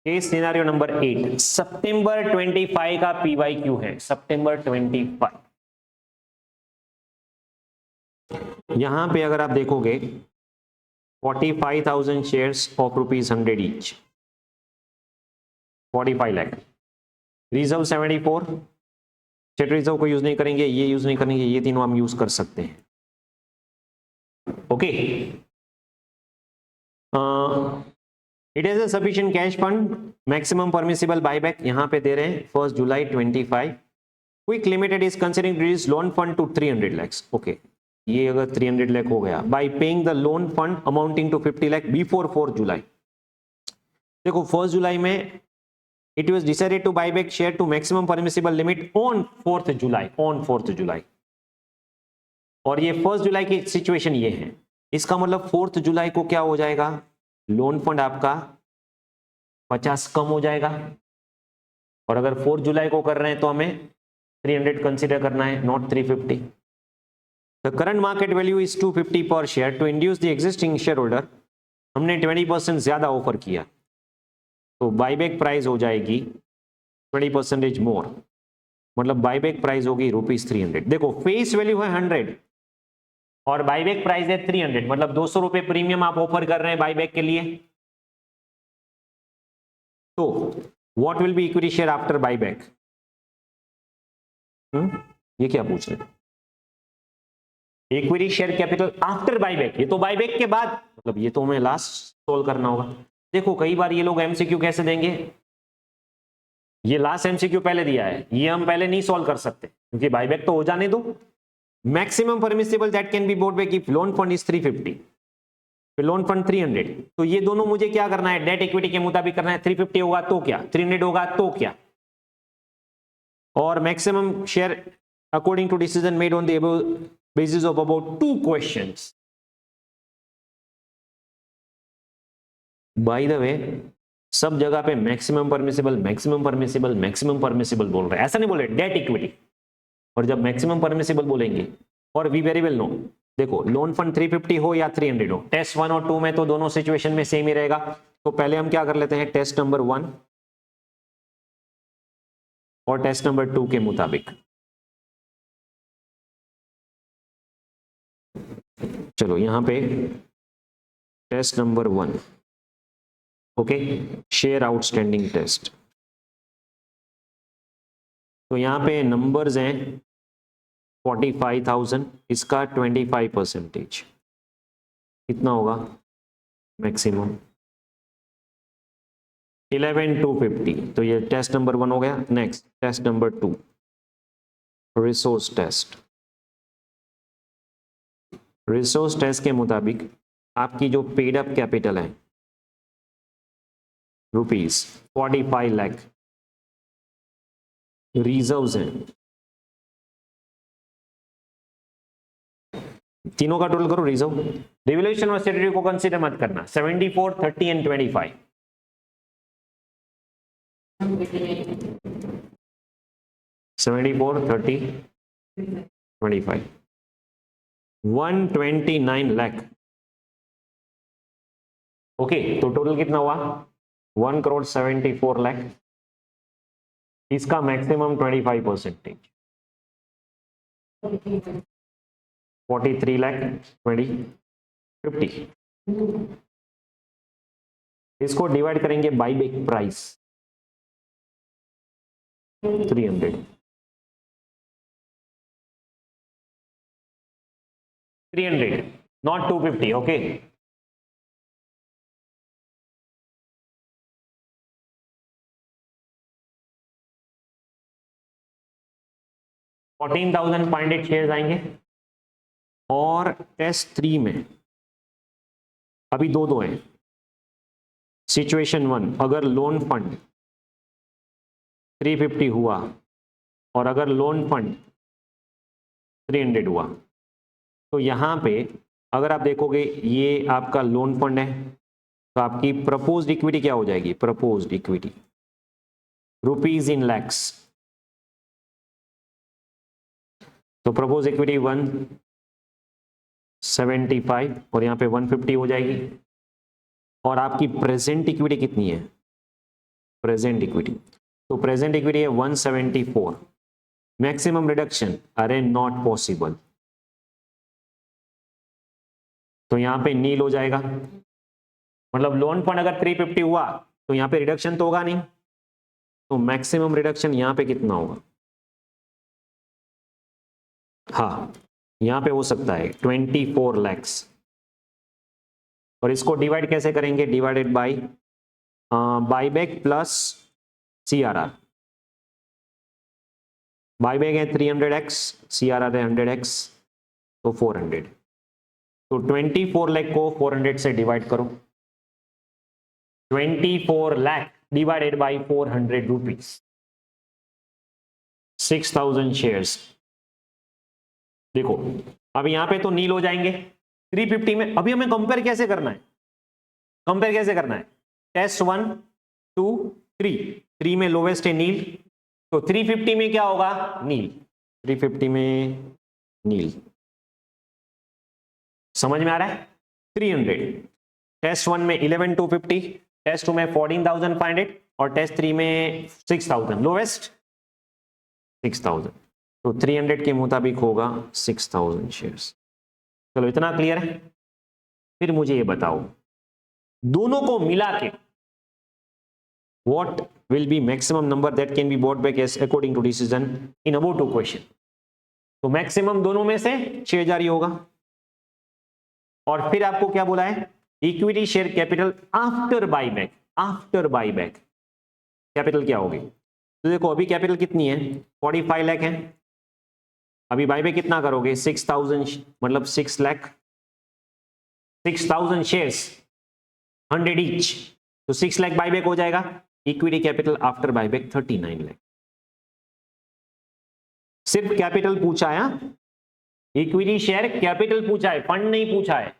case scenario number 8, सितंबर 25 का पीवाईक्यू है, सितंबर 25। यहां पे अगर आप देखोगे 45,000 shares of ₹100 each, 45 lakh, reserve 74, state reserve को यूज नहीं करेंगे, ये यूज नहीं करेंगे, ये तीनों हम यूज कर सकते हैं। Okay, it is a sufficient cash fund, maximum permissible buyback यहां पे दे रहे हैं 1 जुलाई 25। Quick limited is considering release loan fund to 300 lakh. Okay, ये अगर 300 लाख हो गया by paying the loan fund amounting to 50 lakh before 4 July. देखो 1 जुलाई में it was decided to buy back share to maximum permissible limit on 4 July, on 4 जुलाई, और ये 1 जुलाई की सिचुएशन ये है। इसका मतलब 4 जुलाई को क्या हो जाएगा, लोन फंड आपका 50 कम हो जाएगा, और अगर 4 जुलाई को कर रहे हैं तो हमें 300 कंसीडर करना है, not 350। The current market value is 250 per share to induce the existing share holder. हमने 20% ज्यादा ऑफर किया, तो बायबैक प्राइस हो जाएगी 20% मोर, मतलब बायबैक प्राइस होगी ₹300। देखो फेस वैल्यू है 100 और बायबैक प्राइस है 300, मतलब 200 रुपए प्रीमियम आप ऑफर कर रहे हैं बायबैक के लिए। तो what will B equity share after buyback, ये क्या पूछ रहे हैं, equity share capital after buyback, ये तो बायबैक के बाद, मतलब ये तो हमें लास्ट सोल्व करना होगा। देखो कई बार ये लोग एमसीक्यू कैसे देंगे, ये लास्ट एमसीक्यू पहले दिया है, ये हम पहले नहीं सॉल्व कर सकते क्योंकि बायबैक तो हो जाने दो। Maximum permissible that can be bought back if loan fund is 350, फिर लोन फंड 300, तो ये दोनों मुझे क्या करना है, डेट इक्विटी के मुताबिक करना है। 350 होगा तो क्या, 300 होगा तो क्या, और maximum share according to decision made on the basis of about 2 questions. By the way सब जगह पे maximum permissible maximum permissible maximum permissible बोल रहे हैं, ऐसा नहीं बोल रहे डेट इक्विटी। और जब मैक्सिमम परमिसिबल बोलेंगे, और वी वेरी वेल नो, देखो लोन फंड 350 हो या 300 हो, टेस्ट 1 और 2 में तो दोनों सिचुएशन में सेम ही रहेगा। तो पहले हम क्या कर लेते हैं, टेस्ट नंबर 1 और टेस्ट नंबर 2 के मुताबिक। चलो यहां पे test number 1, okay, share outstanding test. तो यहां पे नंबर्स हैं 45,000, इसका 25%, कितना होगा मैक्सिमम 11,250। तो ये टेस्ट नंबर 1 हो गया। Next test number 2, resource test. Resource test के मुताबिक आपकी जो पेड अप कैपिटल है ₹45 लाख, रिजर्व्स हैं, तीनों का टोटल करो रिजर्व। रिवैल्यूएशन और स्टेटरी को कंसीडर मत करना। 74, 30 एंड 25, 74, 30, 25, 129 लाख। ओके, तो टोटल कितना हुआ 1,74 लाख। इसका मैक्सिमम 25%, 43 लाख 50। इसको डिवाइड करेंगे by back price 300, 300 not 250। Okay, $14,500 shares आएंगे। और टेस्ट 3 में अभी दो हैं। सिचुएशन 1, अगर लोन फंड 350 हुआ और अगर लोन फंड 300 हुआ, तो यहां पे अगर आप देखोगे ये आपका लोन फंड है, तो आपकी प्रपोज्ड इक्विटी क्या हो जाएगी, proposed equity rupees in lakhs. तो प्रपोज इक्विटी 175 और यहां पे 150 हो जाएगी। और आपकी प्रेजेंट इक्विटी कितनी है, प्रेजेंट इक्विटी, तो प्रेजेंट इक्विटी है 174। मैक्सिमम रिडक्शन, अरे नॉट पॉसिबल, तो यहां पे नील हो जाएगा। मतलब लोन फंड अगर 350 हुआ तो यहां पे रिडक्शन तो होगा नहीं, तो मैक्सिमम रिडक्शन यहां पे कितना होगा, हाँ यहां पे हो सकता है 24 लैक्स। और इसको डिवाइड कैसे करेंगे, divided by buyback plus CRR। Buyback है 300x, CRR है 100x, तो 400। तो 24 लाख को 400 से डिवाइड करो, 24 lakh divided by 400 rupees, 6,000 shares. देखो अब यहां पे तो नील हो जाएंगे 350 में। अभी हमें कंपेयर कैसे करना है, कंपेयर कैसे करना है, टेस्ट 1, 2, 3 में लोवेस्ट है नील, तो 350 में क्या होगा, नील, 350 में नील। समझ में आ रहा है, 300। टेस्ट 1 में 11,250, टेस्ट 2 में 14,500 और टेस्ट 3 में 6,000, लोवेस्ट 6,000। तो 300 के मुताबिक होगा 6,000 शेयर्स। चलो इतना क्लियर है। फिर मुझे ये बताओ दोनों को मिला के what will be maximum number that can be bought back as according to decision in about 2 question. तो मैक्सिमम दोनों में से 6,000 ही होगा। और फिर आपको क्या बोला है, equity share capital after buyback, after buyback capital क्या होगी। तो देखो अभी कैपिटल कितनी है, 45 लाख है। अभी बाईबैक कितना करोगे, 6,000, मतलब 6 लाख। 6,000 शेयर्स 100 ईच, तो 6 लाख बायबैक हो जाएगा। Equity capital after buyback 39 lakh. सिर्फ कैपिटल पूछा है, इक्विटी शेयर कैपिटल पूछा है, फंड नहीं पूछा है।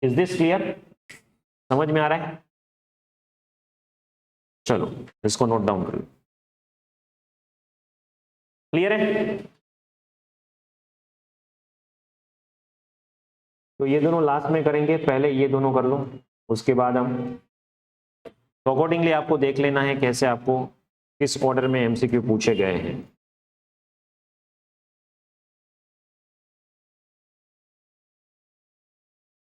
Is this clear? समझ में आ रहा है? चलो इसको नोट डाउन कर लो। क्लियर है? तो ये दोनों लास्ट में करेंगे, पहले ये दोनों कर लो, उसके बाद हम तो अकॉर्डिंगली आपको देख लेना है कैसे आपको किस ऑर्डर में एमसीक्यू पूछे गए हैं।